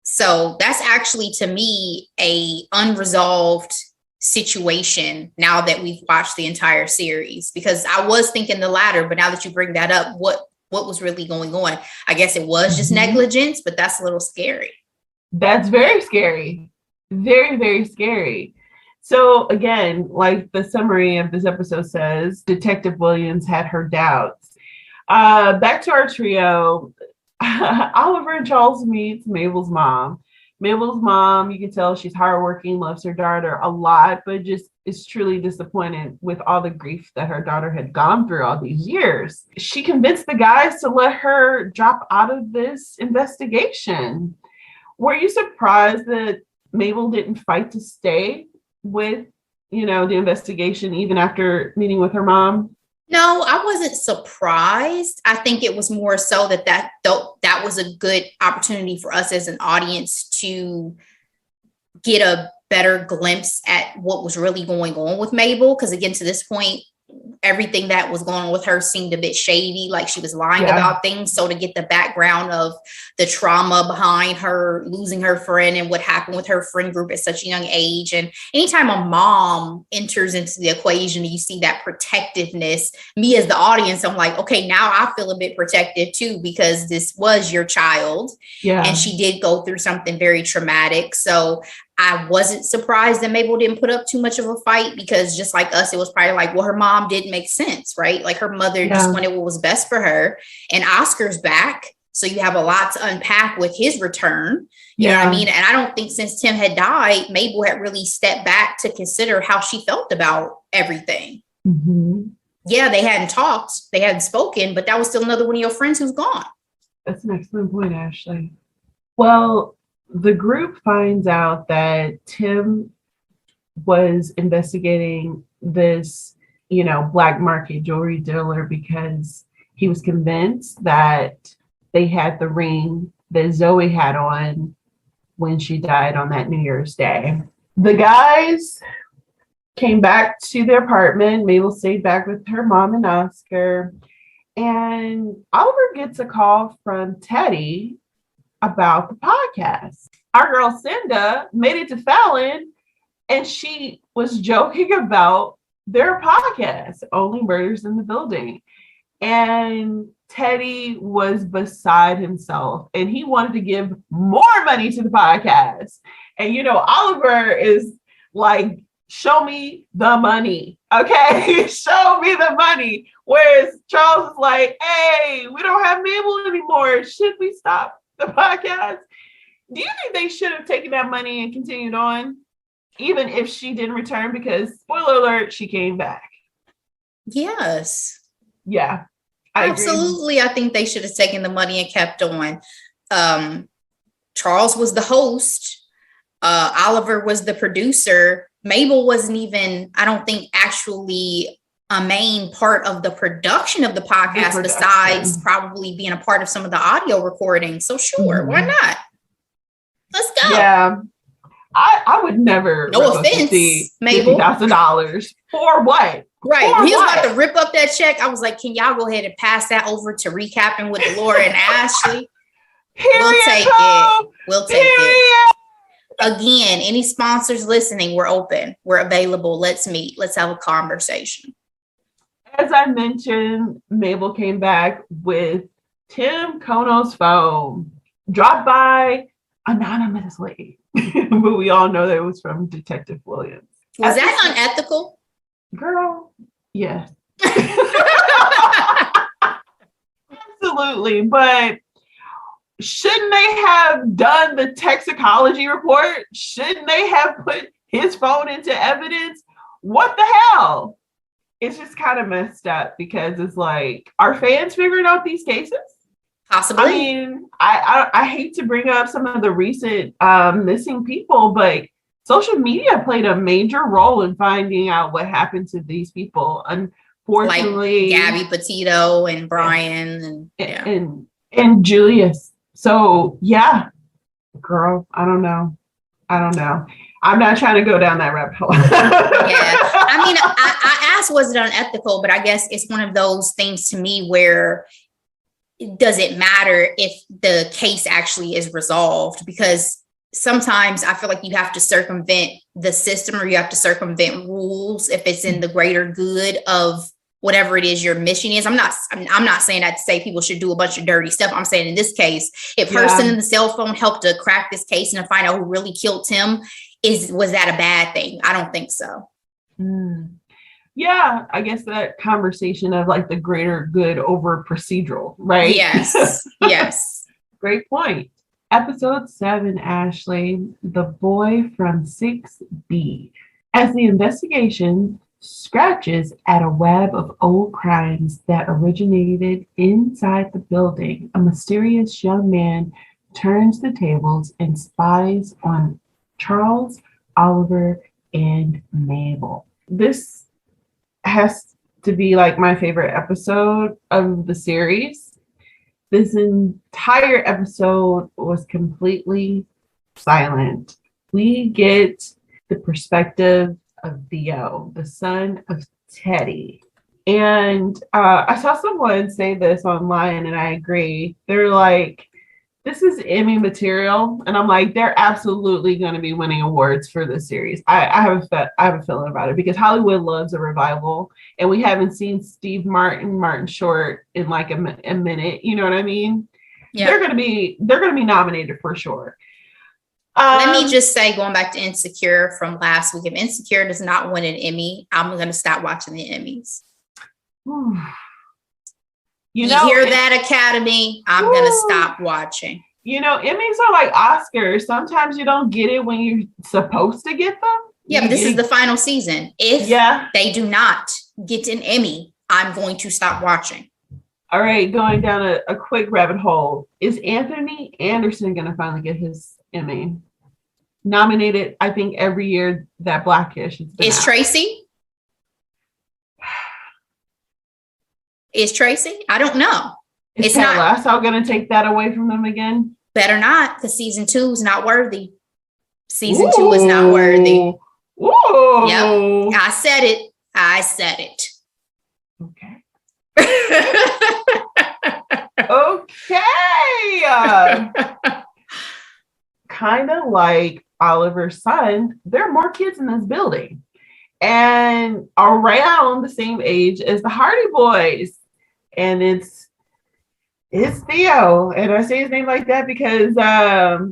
So that's actually, to me, a unresolved situation now that we've watched the entire series, because I was thinking the latter, but now that you bring that up, what was really going on? I guess it was just negligence, but that's a little scary. That's very scary. Very, very scary. So again, like the summary of this episode says, Detective Williams had her doubts. Back to our trio. Oliver and Charles meets Mabel's mom. Mabel's mom, you can tell she's hardworking, loves her daughter a lot, but just is truly disappointed with all the grief that her daughter had gone through all these years. She convinced the guys to let her drop out of this investigation. Were you surprised that Mabel didn't fight to stay with, the investigation even after meeting with her mom? No, I wasn't surprised. I think it was more so that was a good opportunity for us as an audience to get a better glimpse at what was really going on with Mabel. Because again, to this point, everything that was going on with her seemed a bit shady, like she was lying about things. So to get the background of the trauma behind her losing her friend and what happened with her friend group at such a young age. And anytime a mom enters into the equation, you see that protectiveness. Me as the audience, I'm like, okay, now I feel a bit protective too, because this was your child. Yeah. And she did go through something very traumatic. So I wasn't surprised that Mabel didn't put up too much of a fight, because just like us, it was probably like, well, her mom didn't make sense, right? Like her mother just wanted what was best for her. And Oscar's back. So you have a lot to unpack with his return. You know what I mean? And I don't think since Tim had died, Mabel had really stepped back to consider how she felt about everything. Mm-hmm. Yeah, they hadn't talked, they hadn't spoken, but that was still another one of your friends who's gone. That's an excellent point, Ashley. Well, the group finds out that Tim was investigating this, black market jewelry dealer because he was convinced that they had the ring that Zoe had on when she died on that New Year's Day. The guys came back to their apartment. Mabel stayed back with her mom and Oscar. And Oliver gets a call from Teddy about the podcast. Our girl Cinda made it to Fallon, and she was joking about their podcast, Only Murders in the Building. And Teddy was beside himself, and he wanted to give more money to the podcast. And, Oliver is like, show me the money. Okay, show me the money. Whereas Charles is like, hey, we don't have Mabel anymore. Should we stop the podcast? Do you think they should have taken that money and continued on, even if she didn't return? Because, spoiler alert, she came back. Yes. Yeah. Absolutely. I think they should have taken the money and kept on. Charles was the host. Oliver was the producer. Mabel wasn't even, I don't think, actually a main part of the production of the podcast, besides probably being a part of some of the audio recording. So sure, why not? Let's go. Yeah. I would never. No offense, Mabel. $50,000 for what? Right. When he was about to rip up that check, I was like, can y'all go ahead and pass that over to ReCappin with Delora and Ashley? We'll take it. We'll take it. Again, any sponsors listening, we're open. We're available. Let's meet. Let's have a conversation. As I mentioned, Mabel came back with Tim Kono's phone, dropped by anonymously. But we all know that it was from Detective Williams. Was that unethical? Girl, yes. Absolutely. But shouldn't they have done the toxicology report? Shouldn't they have put his phone into evidence? What the hell? It's just kind of messed up, because it's like, are fans figuring out these cases? Possibly. I mean, I hate to bring up some of the recent missing people, but social media played a major role in finding out what happened to these people. Fortunately, like Gabby Petito and Brian and Julius. So yeah, girl, I don't know. I'm not trying to go down that rabbit hole. Yeah. I mean, I asked, was it unethical? But I guess it's one of those things to me where does it matter if the case actually is resolved? Because sometimes I feel like you have to circumvent the system, or you have to circumvent rules if it's in the greater good of whatever it is your mission is. I'm not saying that to say people should do a bunch of dirty stuff. I'm saying in this case, if her sending the cell phone helped to crack this case and to find out who really killed Tim, was that a bad thing? I don't think so. Yeah, I guess that conversation of like the greater good over procedural, right? Yes. Yes. Great point. Episode 7, Ashley, the boy from 6B. As the investigation scratches at a web of old crimes that originated inside the building, a mysterious young man turns the tables and spies on Charles, Oliver, and Mabel. This has to be like my favorite episode of the series. This entire episode was completely silent. We get the perspective of Theo, the son of Teddy. And I saw someone say this online, and I agree. They're like, this is Emmy material. And I'm like, they're absolutely going to be winning awards for this series. I have a feeling about it, because Hollywood loves a revival, and we haven't seen Steve Martin Short in like a minute. You know what I mean? Yeah. They're going to be nominated for sure. Let me just say, going back to Insecure from last week, if Insecure does not win an Emmy, I'm going to stop watching the Emmys. You hear that, Academy? I'm going to stop watching. You know, Emmys are like Oscars. Sometimes you don't get it when you're supposed to get them. Yeah, but this is the final season. If they do not get an Emmy, I'm going to stop watching. All right, going down a quick rabbit hole. Is Anthony Anderson going to finally get his Emmy? Nominated, I think, every year that Blackish has been out. Tracy? Is Tracy? I don't know. It's Ted Lasso going to take that away from them again? Better not, because season 2 is not worthy. Season 2 is not worthy. Ooh. Yep. I said it. Okay. Okay. Kind of like Oliver's son, there are more kids in this building, and around the same age as the Hardy Boys. And it's Theo. And I say his name like that because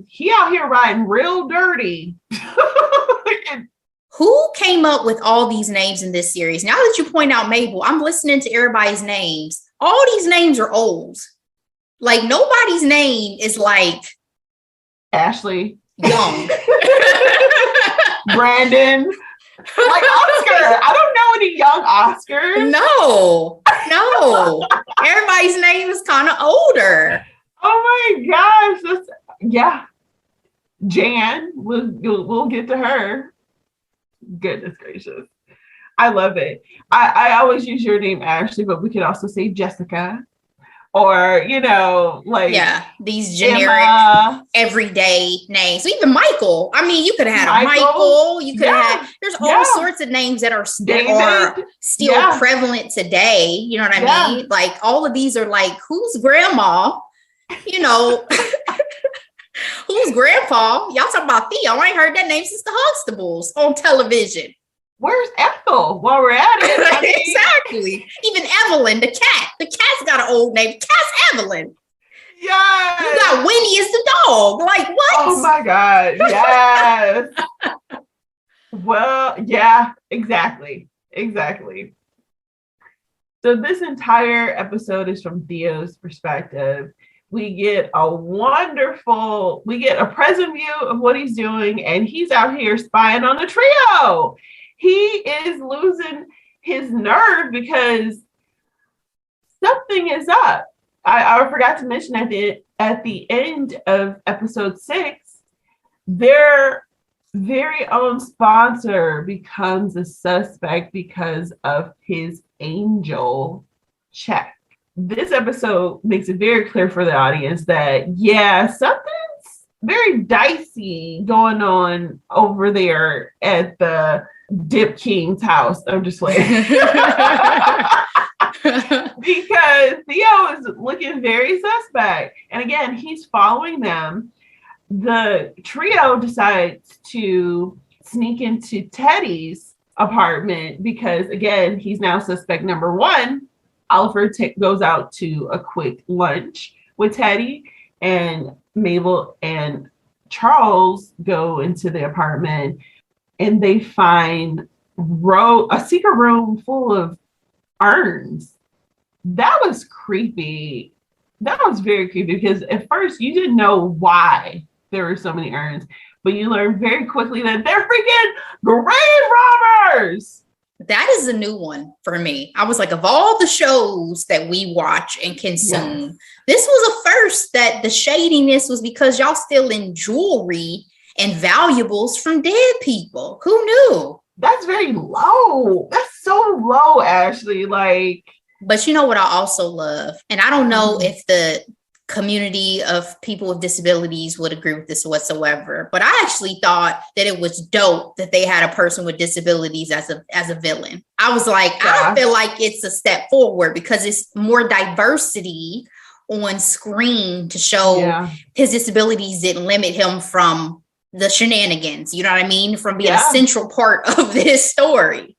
he out here riding real dirty. Who came up with all these names in this series? Now that you point out Mabel, I'm listening to everybody's names. All these names are old. Like, nobody's name is like Ashley, young, Brandon, like Oscar. I don't know any young Oscars. No. Everybody's name is kind of older. Oh my gosh. Jan, we'll get to her. Goodness gracious. I love it. I always use your name, Ashley, but we could also say Jessica. Or, these generic Emma, everyday names. Even Michael. I mean, you could have had a Michael. You could have there's all sorts of names that are still prevalent today. You know what I mean? Like, all of these are like, who's grandma? Who's grandpa? Y'all talking about Theo. I ain't heard that name since the Huxtables on television. Where's Ethel while we're at it? Exactly. Even Evelyn, the cat. The cat's got an old name. Cat's Evelyn. Yeah. You got Winnie as the dog. Like, what? Oh my God. Yes. Well, yeah, exactly. So this entire episode is from Theo's perspective. We get a present view of what he's doing, and he's out here spying on the trio. He is losing his nerve because something is up. I forgot to mention at the end of episode 6, they're very own sponsor becomes a suspect because of his angel check. This episode makes it very clear for the audience that, yeah, something's very dicey going on over there at the Dip King's house. I'm just like, because Theo is looking very suspect. And again, he's following them. The trio decides to sneak into Teddy's apartment because, again, he's now suspect number one. Oliver goes out to a quick lunch with Teddy, and Mabel and Charles go into the apartment, and they find a secret room full of urns. That was creepy. That was very creepy because at first you didn't know why there were so many urns, but you learn very quickly that they're freaking grave robbers. That is a new one for me. I was like, of all the shows that we watch and consume, this was a first that the shadiness was because y'all stealing jewelry and valuables from dead people. Who knew? That's very low. That's so low, Ashley. Like, but you know what I also love? And I don't know if the community of people with disabilities would agree with this whatsoever, but I actually thought that it was dope that they had a person with disabilities as a villain. I was like, I feel like it's a step forward because it's more diversity on screen to show his disabilities didn't limit him from the shenanigans, you know what I mean, from being a central part of this story.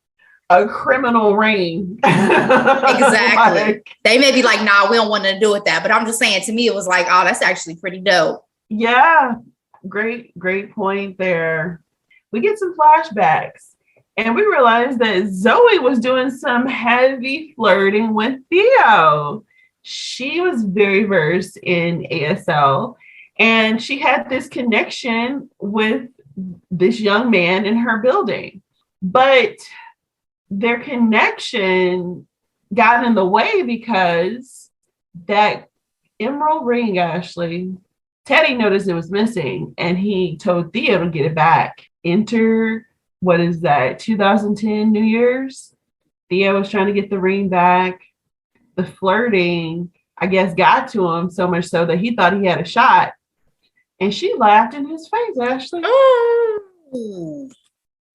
A criminal ring. Exactly. Like, they may be like, nah, we don't want to do with that. But I'm just saying, to me, it was like, oh, that's actually pretty dope. Yeah. Great point there. We get some flashbacks and we realize that Zoe was doing some heavy flirting with Theo. She was very versed in ASL and she had this connection with this young man in her building. But their connection got in the way because that emerald ring, Ashley, Teddy noticed it was missing and he told Theo to get it back. Enter, what is that, 2010 New Year's? Theo was trying to get the ring back. The flirting, I guess, got to him so much so that he thought he had a shot. And she laughed in his face, Ashley. Ooh.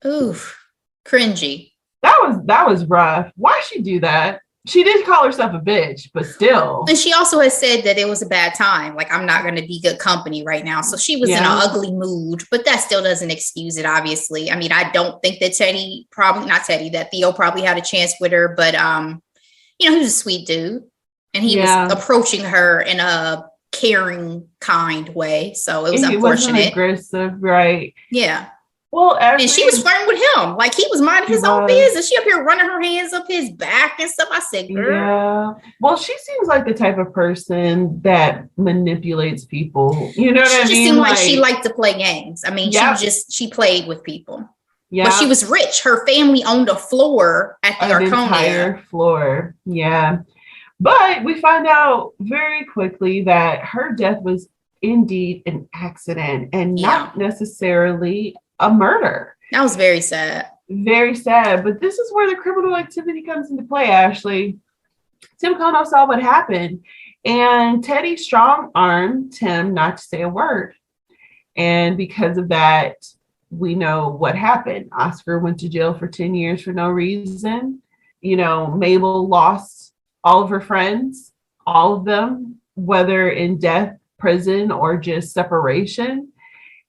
Oof. Cringy. That was rough. Why'd she do that? She did call herself a bitch, but still. And she also has said that it was a bad time. Like, I'm not going to be good company right now. So she was in an ugly mood, but that still doesn't excuse it, obviously. I mean, I don't think that that Theo probably had a chance with her, but, he was a sweet dude. And he was approaching her in a caring, kind way. So it was unfortunate. Wasn't aggressive, right? Yeah. Well, and she was flirting with him. Like, he was minding his own business. She up here running her hands up his back and stuff. I said, girl. Yeah. Well, she seems like the type of person that manipulates people. You know what I mean? She just seemed like she liked to play games. I mean, she played with people. Yeah. But she was rich. Her family owned a floor at the Arconia. Entire floor. Yeah. But we find out very quickly that her death was indeed an accident and not necessarily a murder. That was very sad. Very sad. But this is where the criminal activity comes into play, Ashley. Tim Kono saw what happened, and Teddy strong-armed Tim not to say a word. And because of that, we know what happened. Oscar went to jail for 10 years for no reason. Mabel lost all of her friends, all of them, whether in death, prison, or just separation.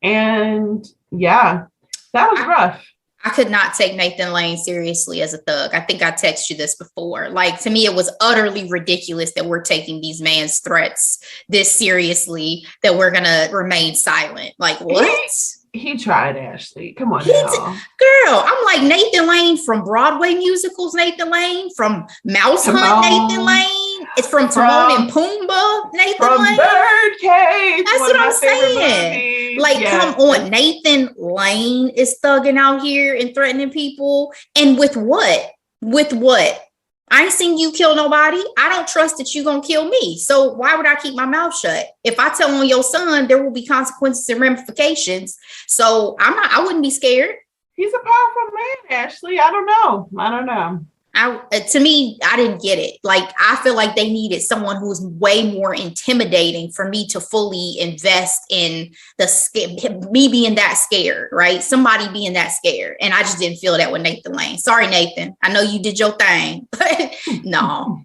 And that was rough. I could not take Nathan Lane seriously as a thug. I think I texted you this before. Like, to me, it was utterly ridiculous that we're taking these man's threats this seriously, that we're going to remain silent. Like, what? He tried, Ashley. Come on now. Girl, I'm like Nathan Lane from Broadway musicals, Nathan Lane, from Mouse Hunt, Nathan Lane. It's from Timon and Pumbaa, Nathan Lane. Birdcage. That's what I'm saying. Like, come on. Nathan Lane is thugging out here and threatening people. And with what? With what? I ain't seen you kill nobody. I don't trust that you gonna kill me. So why would I keep my mouth shut? If I tell on your son, there will be consequences and ramifications. So I wouldn't be scared. He's a powerful man, Ashley. I don't know. To me, I didn't get it. Like, I feel like they needed someone who was way more intimidating for me to fully invest in me being that scared, right? Somebody being that scared. And I just didn't feel that with Nathan Lane. Sorry, Nathan. I know you did your thing, but no,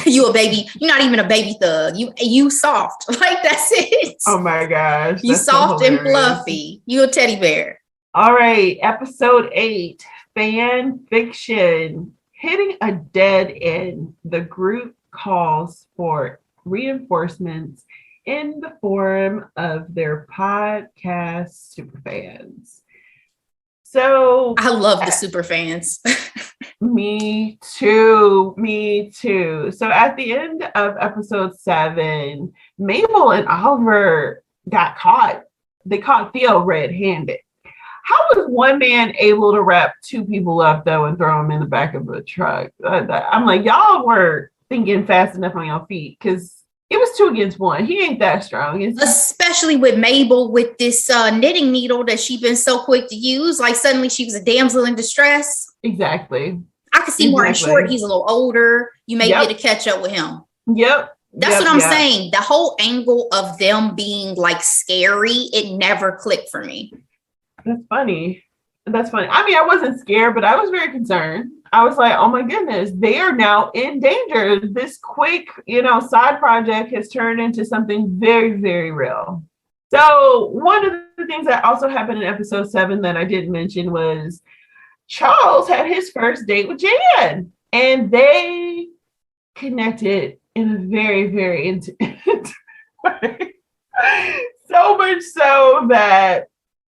you a baby. You're not even a baby thug. You soft. Like, that's it. Oh my gosh. You soft and fluffy. You a teddy bear. All right. Episode 8, fan fiction. Hitting a dead end, the group calls for reinforcements in the form of their podcast superfans. So I love the superfans. Me too. So at the end of episode 7, Mabel and Oliver got caught. They caught Theo red-handed. How was one man able to wrap 2 people up, though, and throw them in the back of a truck? I'm like, y'all were thinking fast enough on your feet, because it was 2 against 1. He ain't that strong. Especially with Mabel with this knitting needle that she's been so quick to use. Like, suddenly she was a damsel in distress. Exactly. I could see Martin Short. He's a little older. You may get to catch up with him. Yep. That's what I'm saying. The whole angle of them being, like, scary, it never clicked for me. That's funny. I mean, I wasn't scared, but I was very concerned. I was like, oh my goodness, they are now in danger. This quick, side project has turned into something very, very real. So one of the things that also happened in episode 7 that I didn't mention was Charles had his first date with Jan, and they connected in a very, very intimate way. So much so that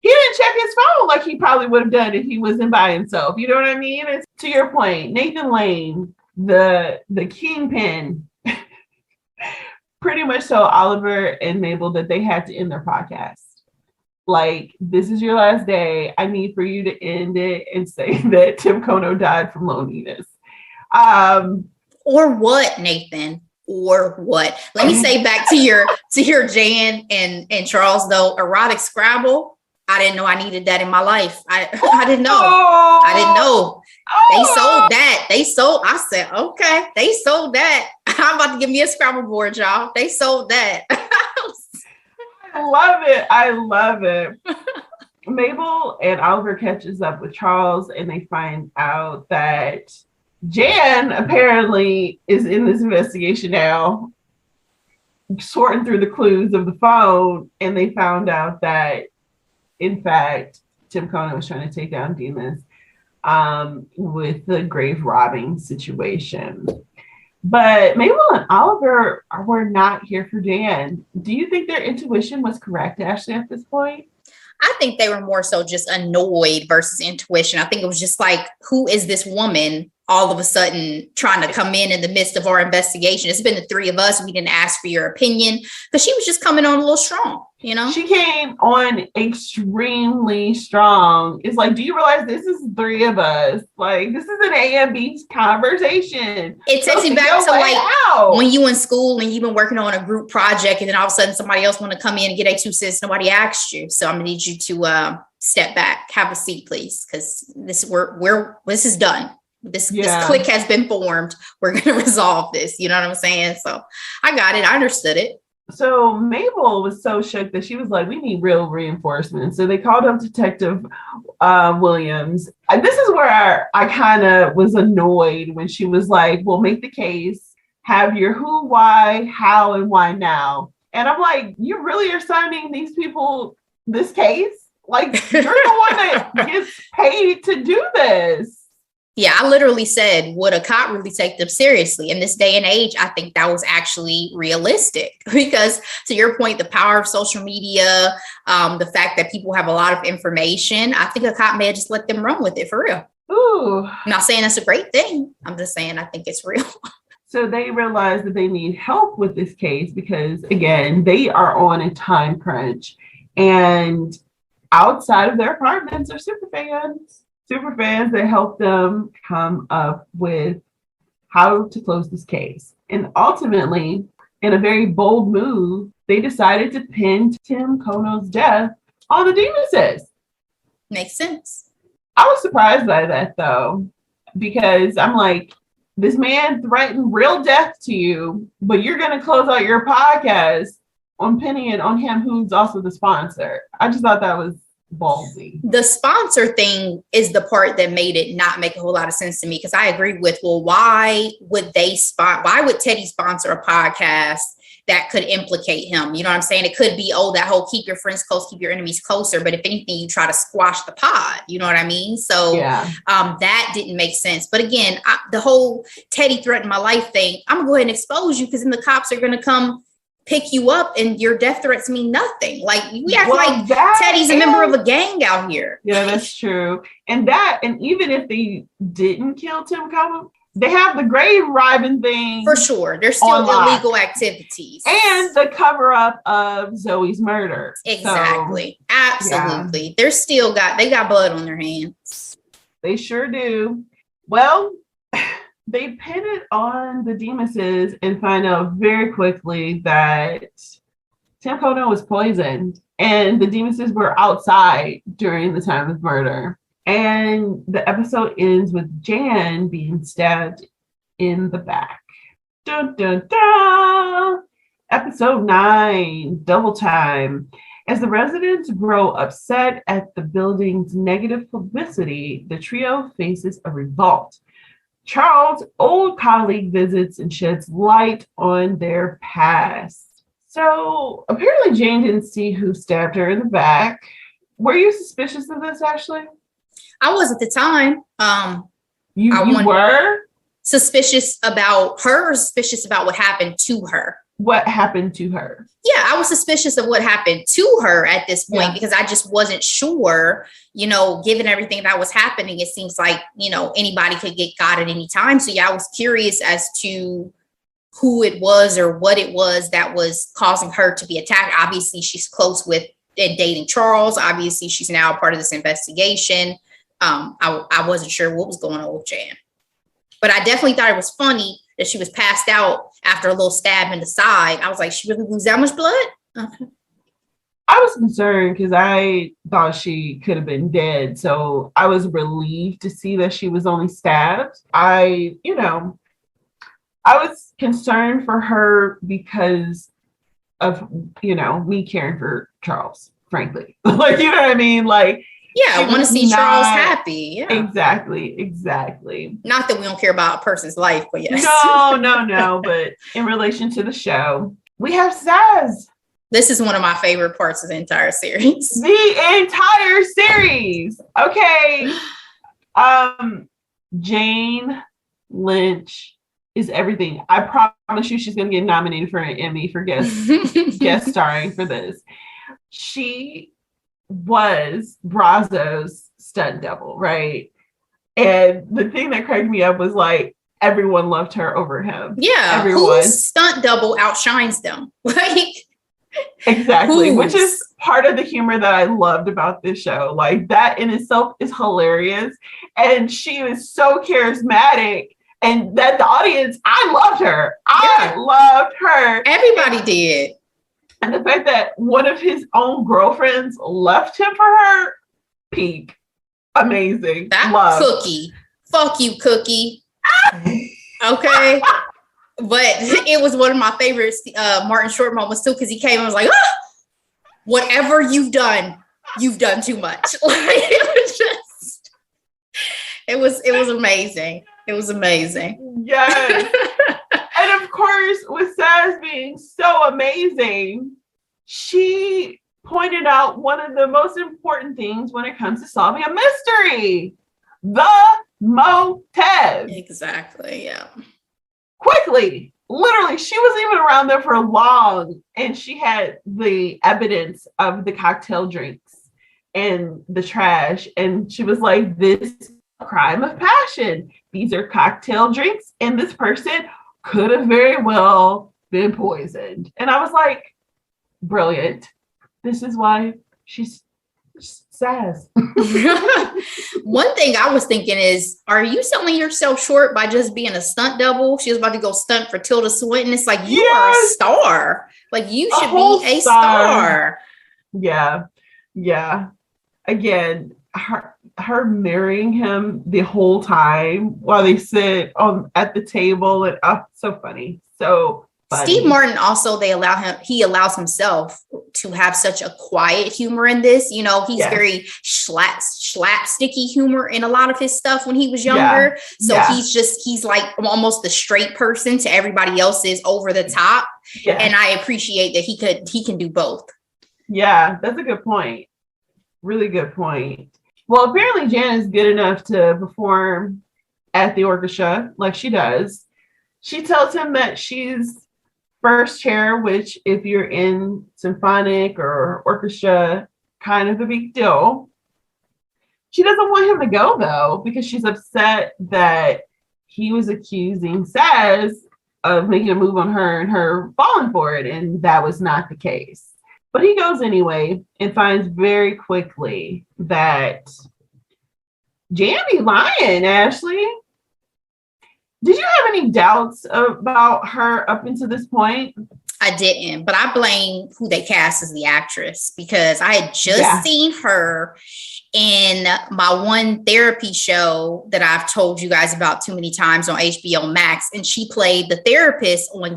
he didn't check his phone like he probably would have done if he wasn't by himself. You know what I mean? It's, to your point, Nathan Lane, the kingpin, pretty much told Oliver and Mabel that they had to end their podcast. Like, this is your last day. I need for you to end it and say that Tim Kono died from loneliness. Or what, Nathan? Or what? Let me say back to your Jan and Charles, though. Erotic Scrabble. I didn't know I needed that in my life. I didn't know. I didn't know. They sold that. I said, okay, they sold that. I'm about to give me a Scrabble board, y'all. They sold that. I love it. Mabel and Oliver catches up with Charles, and they find out that Jan apparently is in this investigation now, sorting through the clues of the phone, and they found out that, in fact, Tim Kono was trying to take down Demas with the grave robbing situation. But Mabel and Oliver were not here for Jan. Do you think their intuition was correct, Ashley, at this point? I think they were more so just annoyed versus intuition. I think it was just like, who is this woman all of a sudden trying to come in the midst of our investigation? It's been the 3 of us. We didn't ask for your opinion, because she was just coming on a little strong, She came on extremely strong. It's like, do you realize this is 3 of us? Like, this is an A and B conversation. It takes you back to like when you in school and you've been working on a group project, and then all of a sudden somebody else want to come in and get a 2 cents. Nobody asked you. So I'm gonna need you to step back, have a seat, please, because this is done. This clique has been formed. We're going to resolve this. You know what I'm saying? So I got it. I understood it. So Mabel was so shook that she was like, we need real reinforcements. So they called up Detective Williams. And this is where I kind of was annoyed when she was like, well, make the case, have your who, why, how, and why now. And I'm like, you really are signing these people this case? Like, you're the one that gets paid to do this. Yeah, I literally said, would a cop really take them seriously? In this day and age, I think that was actually realistic, because to your point, the power of social media, the fact that people have a lot of information, I think a cop may have just let them run with it for real. Ooh. I'm not saying that's a great thing. I'm just saying I think it's real. So they realize that they need help with this case because, again, they are on a time crunch, and outside of their apartments are superfans that help them come up with how to close this case. And ultimately, in a very bold move, they decided to pin Tim Kono's death on the Demuses. Makes sense. I was surprised by that, though, because I'm like, this man threatened real death to you, but you're going to close out your podcast on pinning it on him, who's also the sponsor. I just thought that was ballsy. The sponsor thing is the part that made it not make a whole lot of sense to me, because I agree with, well, why would Teddy sponsor a podcast that could implicate him? You know what I'm saying? It could be, that whole keep your friends close, keep your enemies closer. But if anything, you try to squash the pod. You know what I mean? So that didn't make sense. But again, the whole Teddy threatened my life thing, I'm going to go ahead and expose you, because then the cops are going to come pick you up and your death threats mean nothing. Like, we act like Teddy's a member of a gang out here. Yeah, that's true. And even if they didn't kill Tim Kono, they have the grave robbing thing. For sure. There's still illegal activities. And the cover up of Zoe's murder. Exactly. So, absolutely. Yeah. They got blood on their hands. They sure do. Well, they pin it on the Demuses and find out very quickly that Tim Kono was poisoned and the Demuses were outside during the time of murder. And the episode ends with Jan being stabbed in the back. Dun, dun, dun. Episode 9, Double Time. As the residents grow upset at the building's negative publicity, the trio faces a revolt. Charles' old colleague visits and sheds light on their past. So apparently Jane didn't see who stabbed her in the back. Were you suspicious of this, Ashley? I was at the time. You were? Suspicious about her, or suspicious about what happened to her? What happened to her? Yeah, I was suspicious of what happened to her at this point, because I just wasn't sure, given everything that was happening, it seems like, anybody could get got at any time. So yeah, I was curious as to who it was or what it was that was causing her to be attacked. Obviously, she's close with and dating Charles. Obviously, she's now part of this investigation. I wasn't sure what was going on with Jan. But I definitely thought it was funny that she was passed out after a little stab in the side. I was like, she really lose that much blood? Okay. I was concerned because I thought she could have been dead. So I was relieved to see that she was only stabbed. I was concerned for her because of, me caring for Charles, frankly. Like, you know what I mean? Like, yeah, I want to see Charles happy. Yeah. Exactly. Not that we don't care about a person's life, but yes. No. But in relation to the show, we have Saz. This is one of my favorite parts of the entire series. The entire series. Okay. Jane Lynch is everything. I promise you she's going to get nominated for an Emmy for guest starring for this. She was Brazo's stunt double, right? And the thing that cracked me up was like everyone loved her over him. Yeah, everyone. Whose stunt double outshines them? Like, exactly, which is part of the humor that I loved about this show. Like, that in itself is hilarious, and she was so charismatic. And that the audience, I loved her. I loved her. Everybody did. And the fact that one of his own girlfriends left him for her, peak. Amazing. That Cookie. Fuck you, Cookie. Okay. But it was one of my favorite Martin Short moments too, because he came and was like, whatever you've done too much. Like, it was amazing. It was amazing. Yes. And of course, with Saz being so amazing, she pointed out one of the most important things when it comes to solving a mystery: the motive. Exactly, yeah. Quickly, literally, she wasn't even around there for long, and she had the evidence of the cocktail drinks and the trash, and she was like, this is a crime of passion. These are cocktail drinks, and this person could have very well been poisoned. And I was like, brilliant. This is why she's Saz. One thing I was thinking is, are you selling yourself short by just being a stunt double? She was about to go stunt for Tilda Swinton. It's like, you are a star. Like, you should be a star. Yeah. Yeah. Again, her marrying him the whole time while they sit at the table, and so funny. So funny. Steve Martin also, he allows himself to have such a quiet humor in this. You know, he's very slapsticky humor in a lot of his stuff when he was younger. So he's like almost the straight person to everybody else's over the top. Yeah. And I appreciate that he can do both. Yeah, that's a good point. Really good point. Well, apparently Jan is good enough to perform at the orchestra like she does. She tells him that she's first chair, which if you're in symphonic or orchestra, kind of a big deal. She doesn't want him to go, though, because she's upset that he was accusing Saz of making a move on her and her falling for it, and that was not the case. But he goes anyway and finds very quickly that Jan be lying, Ashley. Did you have any doubts about her up until this point? I didn't, but I blame who they cast as the actress, because I had just seen her in my one therapy show that I've told you guys about too many times on HBO Max. And she played the therapist on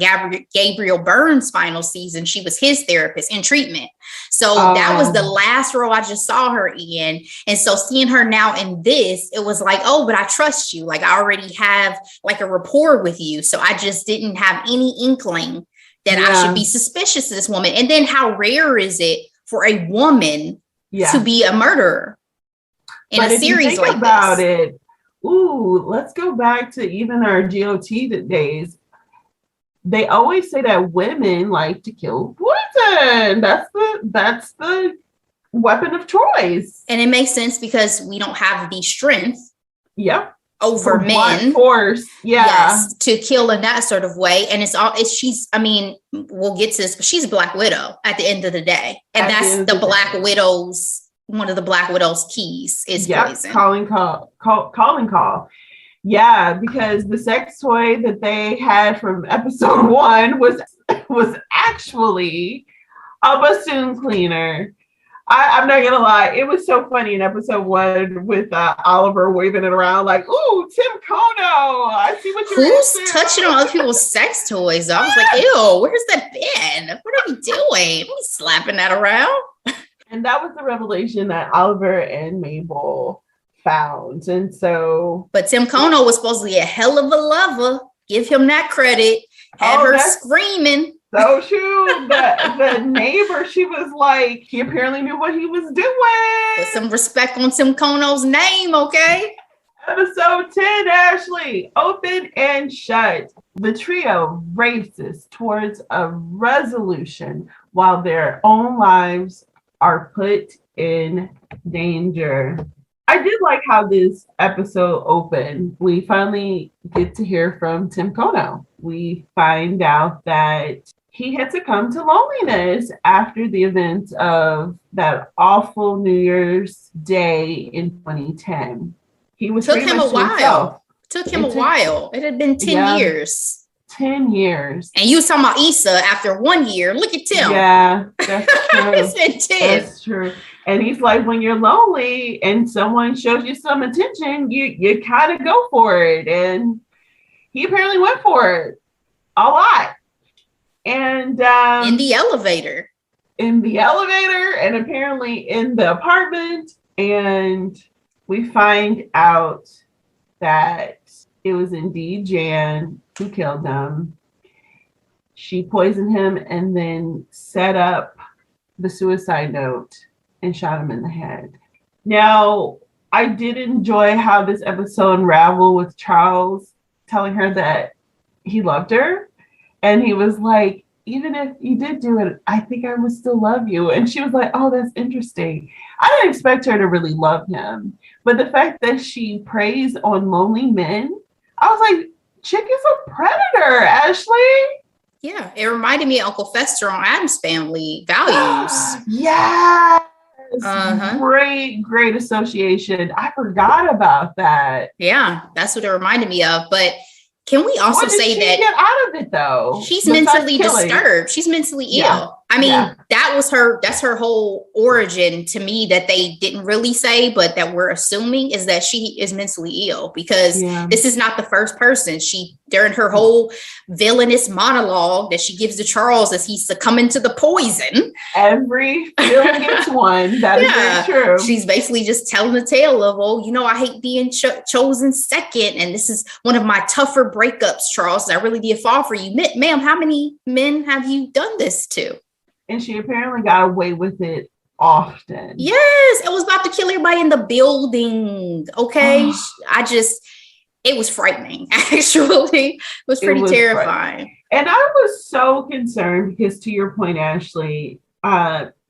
Gabriel Byrne's final season. She was his therapist in treatment. So that was the last role I just saw her in. And so seeing her now in this, it was like, oh, but I trust you. Like, I already have like a rapport with you. So I just didn't have any inkling that I should be suspicious of this woman. And then how rare is it for a woman to be a murderer in a series like about this? Let's go back to even our GOT days. They always say that women like to kill poison. That's the weapon of choice. And it makes sense because we don't have the strength. Yep. Over men, force, to kill in that sort of way. And we'll get to this, but she's a Black Widow at the end of the day, and that's the Black Widow's, one of the Black Widow's keys is poison. Calling call. Yeah, because the sex toy that they had from episode 1 was actually a bassoon cleaner. I'm not gonna lie, it was so funny in episode 1 with Oliver waving it around like, "Ooh, Tim Kono, I see what you're Who's touching on other people's sex toys?" I was like, "Ew, where's that been? What are we doing? Are we slapping that around?" And that was the revelation that Oliver and Mabel found, and so. But Tim Kono was supposed to be a hell of a lover. Give him that credit. Had her screaming. So true. The neighbor, she was like, he apparently knew what he was doing. Put some respect on Tim Kono's name, okay? Episode 10, Ashley, open and shut. The trio races towards a resolution while their own lives are put in danger. I did like how this episode opened. We finally get to hear from Tim Kono. We find out that he had succumbed to loneliness after the events of that awful New Year's Day in 2010. He was Took him a while. It had been 10 years. 10 years. And you was talking about Issa after 1 year. Look at Tim. Yeah, that's true. It's been 10. That's true. And he's like, when you're lonely and someone shows you some attention, you kind of go for it. And he apparently went for it a lot. And in the elevator, and apparently in the apartment. And we find out that it was indeed Jan who killed him. She poisoned him and then set up the suicide note and shot him in the head. Now, I did enjoy how this episode unraveled with Charles telling her that he loved her. And he was like, even if you did do it, I think I would still love you. And she was like, oh, that's interesting. I didn't expect her to really love him. But the fact that she preys on lonely men, I was like, chick is a predator, Ashley. Yeah, it reminded me of Uncle Fester on Addams Family Values. Yes. Great association. I forgot about that. Yeah, that's what it reminded me of. But can we also say that get out of it though? She's mentally disturbed. She's mentally ill. I mean, that's her whole origin to me that they didn't really say, but that we're assuming is that she is mentally ill because this is not the first person. During her whole villainous monologue that she gives to Charles as he's succumbing to the poison. Every villain gets one. That is very true. She's basically just telling the tale of, I hate being chosen second. And this is one of my tougher breakups, Charles. I really did fall for you. Ma'am, how many men have you done this to? And she apparently got away with it often. Yes, it was about to kill everybody in the building. Okay. It was frightening, actually. It was pretty terrifying. And I was so concerned because, to your point, Ashley,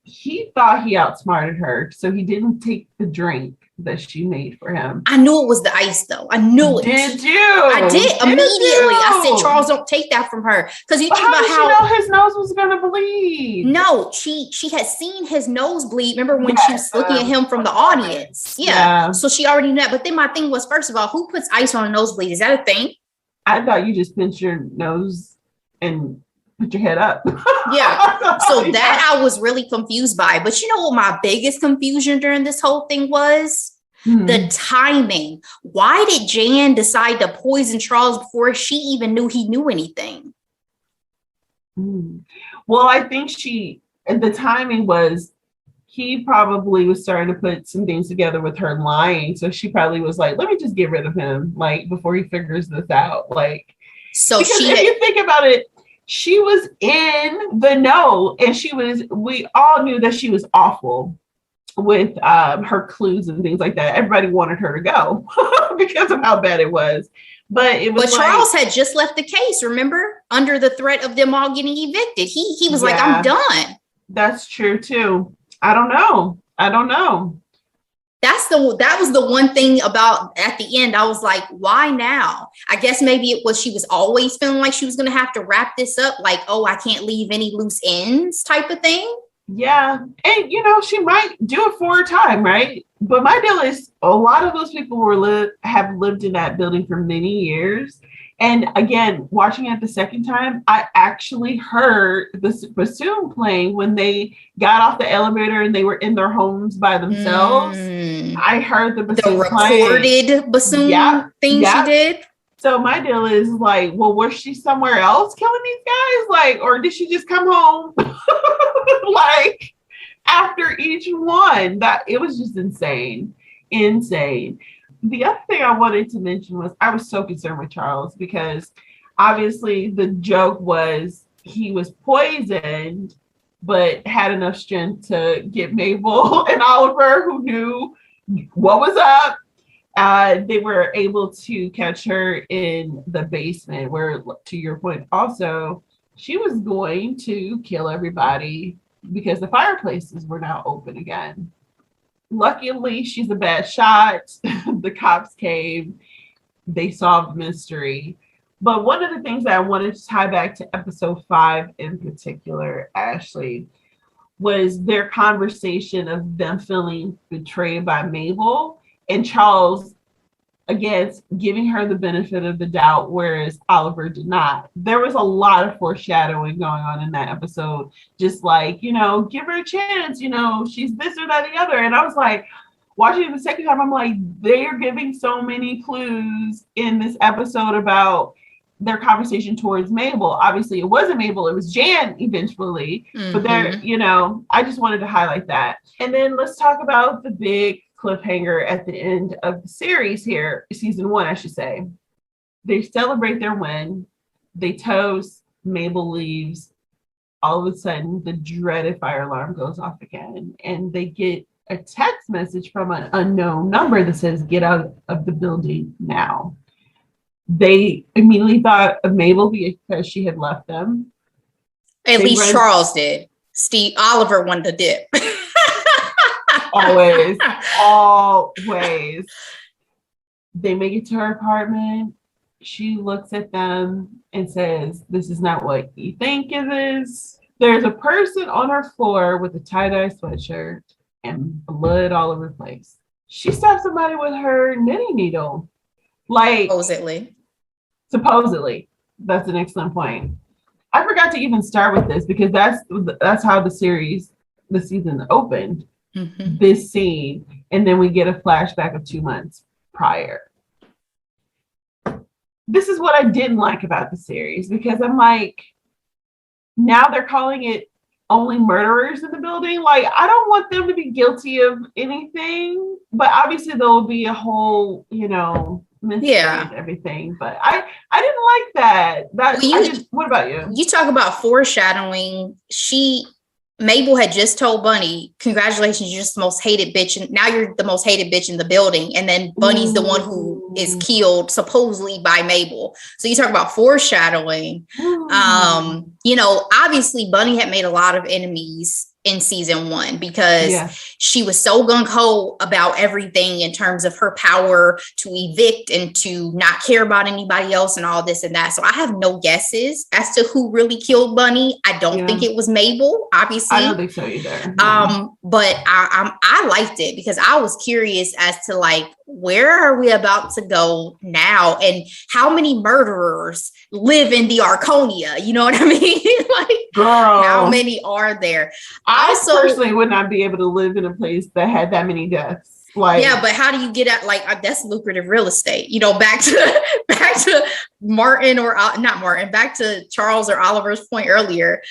he thought he outsmarted her. So he didn't take the drink that she made for him. I knew it was the ice, though. I knew it. Did you? I did immediately. I said, Charles, don't take that from her. Because you think about how know his nose was going to bleed. No, she had seen his nose bleed. Remember when she was looking at him from the audience? Yeah. So she already knew that. But then my thing was, first of all, who puts ice on a nosebleed? Is that a thing? I thought you just pinched your nose and put your head up. Yeah. So that I was really confused by. But you know what my biggest confusion during this whole thing was? The timing. Why did Jan decide to poison Charles before she even knew he knew anything? Well, I think the timing was he probably was starting to put some things together with her lying. So she probably was like, let me just get rid of him, like, before he figures this out. Like, so if you think about it, she was in the know, and we all knew that she was awful with her clues and things like that. Everybody wanted her to go because of how bad it was. But Charles had just left the case, remember? Under the threat of them all getting evicted. He was like, I'm done. That's true too. I don't know. That was the one thing about at the end. I was like, why now? I guess maybe it was she was always feeling like she was going to have to wrap this up. Like, I can't leave any loose ends type of thing. Yeah. And, she might do it for a time, right? But my deal is a lot of those people have lived in that building for many years. And again, watching it the second time, I actually heard the bassoon playing when they got off the elevator and they were in their homes by themselves. I heard the bassoon recorded bassoon thing she did. So my deal is like, well, was she somewhere else killing these guys? Like, or did she just come home like after each one? That it was just insane. The other thing I wanted to mention was I was so concerned with Charles because obviously the joke was he was poisoned, but had enough strength to get Mabel and Oliver, who knew what was up. They were able to catch her in the basement where, to your point, also, she was going to kill everybody because the fireplaces were now open again. Luckily, she's a bad shot. The cops came. They solved the mystery. But one of the things that I wanted to tie back to episode 5 in particular, Ashley, was their conversation of them feeling betrayed by Mabel and Charles, again, giving her the benefit of the doubt, whereas Oliver did not. There was a lot of foreshadowing going on in that episode. Just like, give her a chance, she's this or that or the other. And I was like, watching it the second time, I'm like, they're giving so many clues in this episode about their conversation towards Mabel. Obviously, it wasn't Mabel, it was Jan eventually. But I just wanted to highlight that. And then let's talk about the big cliffhanger at the end of the series here, season 1, I should say. They celebrate their win. They toast. Mabel leaves. All of a sudden, the dreaded fire alarm goes off again, and they get a text message from an unknown number that says, "Get out of the building now." They immediately thought of Mabel because she had left them. At least Charles did. Oliver wanted to dip. Always. They make it to her apartment. She looks at them and says, "This is not what you think it is." There's a person on her floor with a tie-dye sweatshirt, and blood all over the place. She stabbed somebody with her knitting needle. Like, supposedly. That's an excellent point. I forgot to even start with this because that's how the season opened. Mm-hmm. This scene, and then we get a flashback of 2 months prior. This is what I didn't like about the series, because I'm like, now they're calling it only murderers in the building. Like, I don't want them to be guilty of anything, but obviously there will be a whole, mystery and everything. But I didn't like that. What about you? You talk about foreshadowing. Mabel had just told Bunny, congratulations, you're just the most hated bitch. And now you're the most hated bitch in the building. And then Bunny's the one who is killed supposedly by Mabel. So you talk about foreshadowing. Obviously Bunny had made a lot of enemies in season 1 because she was so gung-ho about everything in terms of her power to evict and to not care about anybody else and all this and that. So I have no guesses as to who really killed Bunny. I don't think it was Mabel, obviously. I don't think so either. But I liked it because I was curious as to like, where are we about to go now? And how many murderers live in the Arconia? You know what I mean? Like, girl, how many are there? I personally would not be able to live in a place that had that many deaths. Like, yeah, but how do you get at that's lucrative real estate? Back to Martin or not Martin, back to Charles or Oliver's point earlier.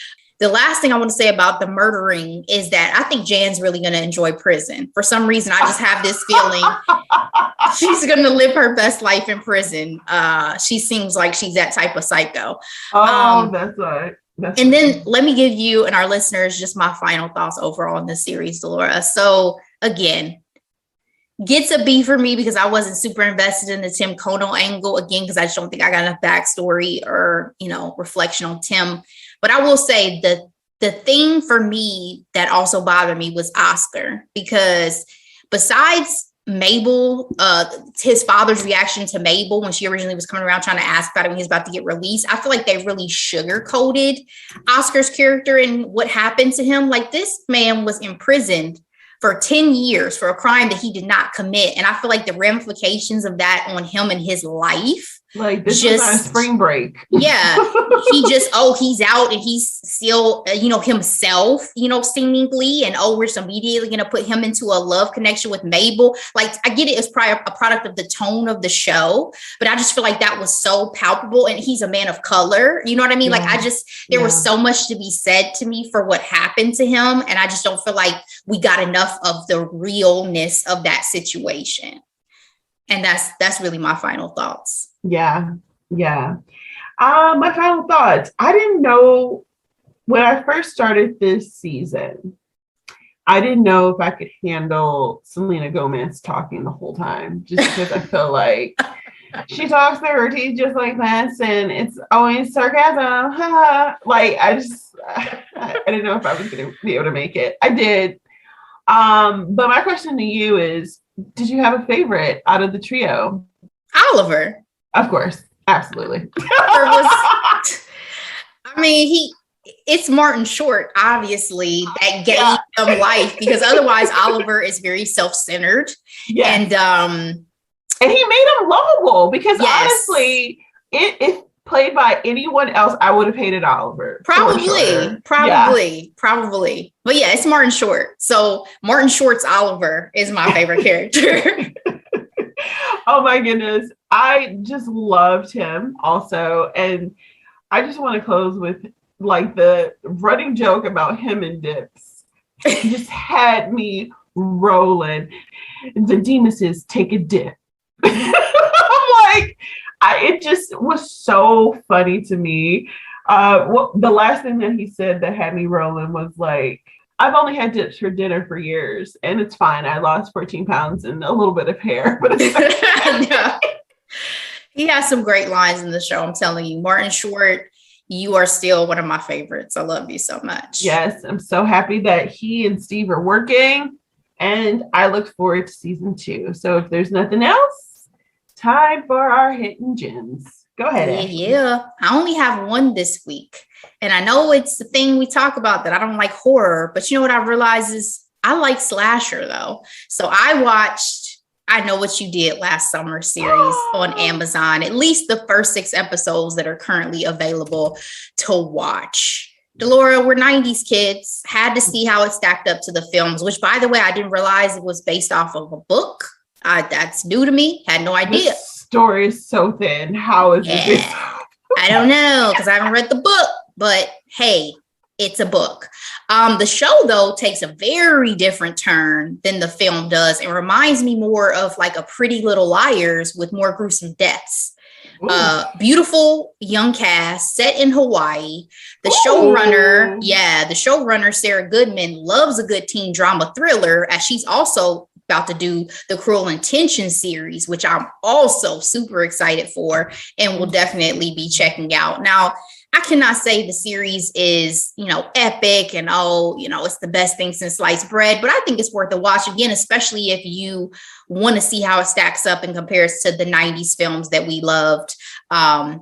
The last thing I want to say about the murdering is that I think Jan's really going to enjoy prison. For some reason, I just have this feeling she's going to live her best life in prison. She seems like she's that type of psycho. That's right. Then let me give you and our listeners just my final thoughts overall in this series, Delora. So again, gets a B for me because I wasn't super invested in the Tim Kono angle again, because I just don't think I got enough backstory or, reflection on Tim. But I will say that the thing for me that also bothered me was Oscar, because besides Mabel, his father's reaction to Mabel when she originally was coming around trying to ask about him when he's about to get released, I feel like they really sugarcoated Oscar's character and what happened to him. Like, this man was imprisoned for 10 years for a crime that he did not commit. And I feel like the ramifications of that on him and his life. Like, this is a spring break. Yeah. He's out and he's still, himself, seemingly. And we're just immediately going to put him into a love connection with Mabel. Like, I get it. It's probably a product of the tone of the show, but I just feel like that was so palpable. And he's a man of color. You know what I mean? Yeah. Like, there was so much to be said to me for what happened to him. And I just don't feel like we got enough of the realness of that situation. And that's really my final thoughts. Yeah. My final thoughts. I didn't know when I first started this season, I didn't know if I could handle Selena Gomez talking the whole time, just because I feel like she talks to her teeth just like this, and it's always sarcasm. Like, I didn't know if I was going to be able to make it. I did. But my question to you is, did you have a favorite out of the trio? Oliver. Of course. Absolutely. It's Martin Short, obviously, that gave him life, because otherwise Oliver is very self-centered. Yes. And he made him lovable, because honestly, if played by anyone else, I would have hated Oliver. Probably. But yeah, it's Martin Short. So Martin Short's Oliver is my favorite character. Oh my goodness. I just loved him also. And I just want to close with like the running joke about him and dips. It just had me rolling. The Demuses take a dip. I'm like, it just was so funny to me. The last thing that he said that had me rolling was like, I've only had dips for dinner for years, and it's fine. I lost 14 pounds and a little bit of hair. But no. He has some great lines in the show. I'm telling you, Martin Short, you are still one of my favorites. I love you so much. Yes, I'm so happy that he and Steve are working, and I look forward to season 2. So if there's nothing else, time for our hidden gems. Go ahead, Ashley. Yeah, I only have one this week. And I know it's the thing we talk about that I don't like horror, but you know what I realize is I like slasher though. So I watched I Know What You Did Last Summer series on Amazon, at least the first 6 episodes that are currently available to watch. Delora, we're 90s kids, had to see how it stacked up to the films, which, by the way, I didn't realize it was based off of a book. That's new to me. Had no idea. This story is so thin. How is this? I don't know, because I haven't read the book, but hey, it's a book. The show, though, takes a very different turn than the film does. It reminds me more of like a Pretty Little Liars with more gruesome deaths. Beautiful young cast set in Hawaii. The showrunner, Sarah Goodman, loves a good teen drama thriller, as she's also about to do the Cruel Intentions series, which I'm also super excited for and will definitely be checking out. Now, I cannot say the series is, epic and, it's the best thing since sliced bread, but I think it's worth a watch again, especially if you want to see how it stacks up and compares to the 90s films that we loved,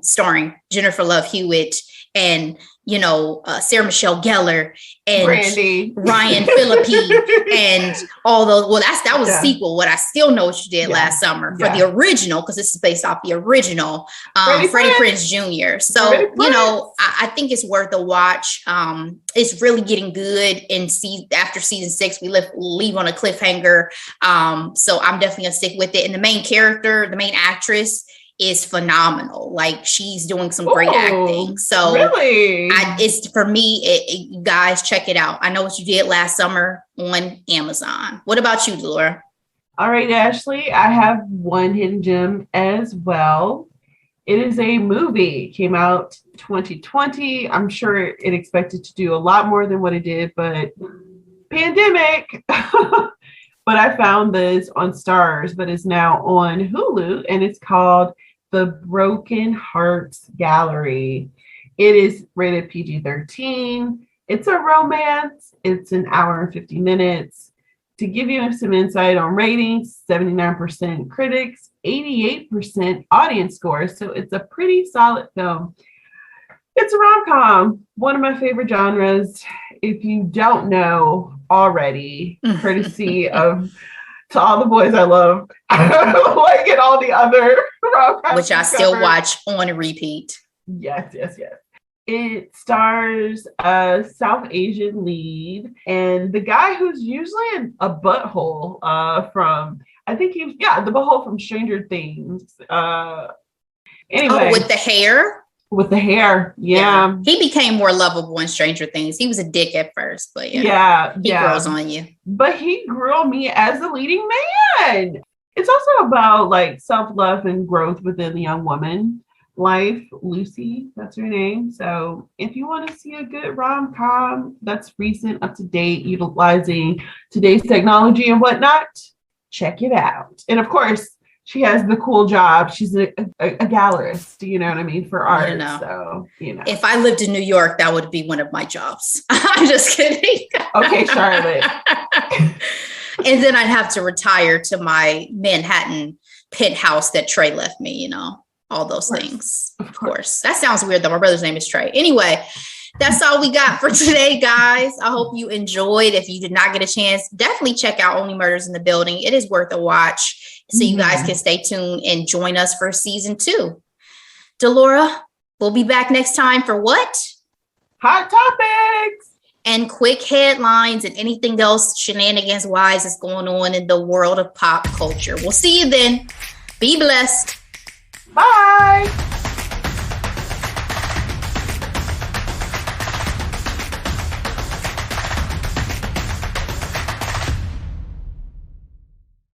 starring Jennifer Love Hewitt and, Sarah Michelle Gellar and Brandy. Ryan Phillippe and all those. Well, that was a sequel. What I Still Know What You Did Last Summer for the original, because this is based off the original, Freddie Prinze Jr. So, I think it's worth a watch. It's really getting good. After season 6, we leave on a cliffhanger. So I'm definitely gonna stick with it. And the main actress is phenomenal. Like, she's doing some great acting. So really, it's for me, guys, check it out. I Know What You Did Last Summer on Amazon. What about you, Delora? All right, Ashley, I have one hidden gem as well. It is a movie. It came out 2020. I'm sure it expected to do a lot more than what it did, but pandemic. But I found this on Stars, but it's now on Hulu, and it's called The Broken Hearts Gallery. It is rated PG-13. It's a romance. It's an hour and 50 minutes. To give you some insight on ratings, 79% critics, 88% audience score. So it's a pretty solid film. It's a rom-com, one of my favorite genres. If you don't know already, courtesy of To All the Boys I Love, like and all the other rom-coms, which I still watch on repeat. Yes. It stars a South Asian lead, and the guy who's usually in a butthole from, I think the butthole from Stranger Things. Anyway, with the hair. With the hair, yeah. He became more lovable in Stranger Things. He was a dick at first, but he grows on you. But he grew on me as a leading man. It's also about like self-love and growth within the young woman life. Lucy, that's her name. So if you want to see a good rom-com that's recent, up to date, utilizing today's technology and whatnot, check it out. And of course, she has the cool job. She's a gallerist, you know what I mean, for art. So, If I lived in New York, that would be one of my jobs. I'm just kidding. Okay, Charlotte. And then I'd have to retire to my Manhattan penthouse that Trey left me, all those things. Of course. That sounds weird, though. My brother's name is Trey. Anyway, that's all we got for today, guys. I hope you enjoyed. If you did not get a chance, definitely check out Only Murders in the Building. It is worth a watch. So you guys can stay tuned and join us for season 2. Delora, we'll be back next time for what? Hot topics and quick headlines and anything else shenanigans wise is going on in the world of pop culture. We'll see you then. Be blessed. Bye.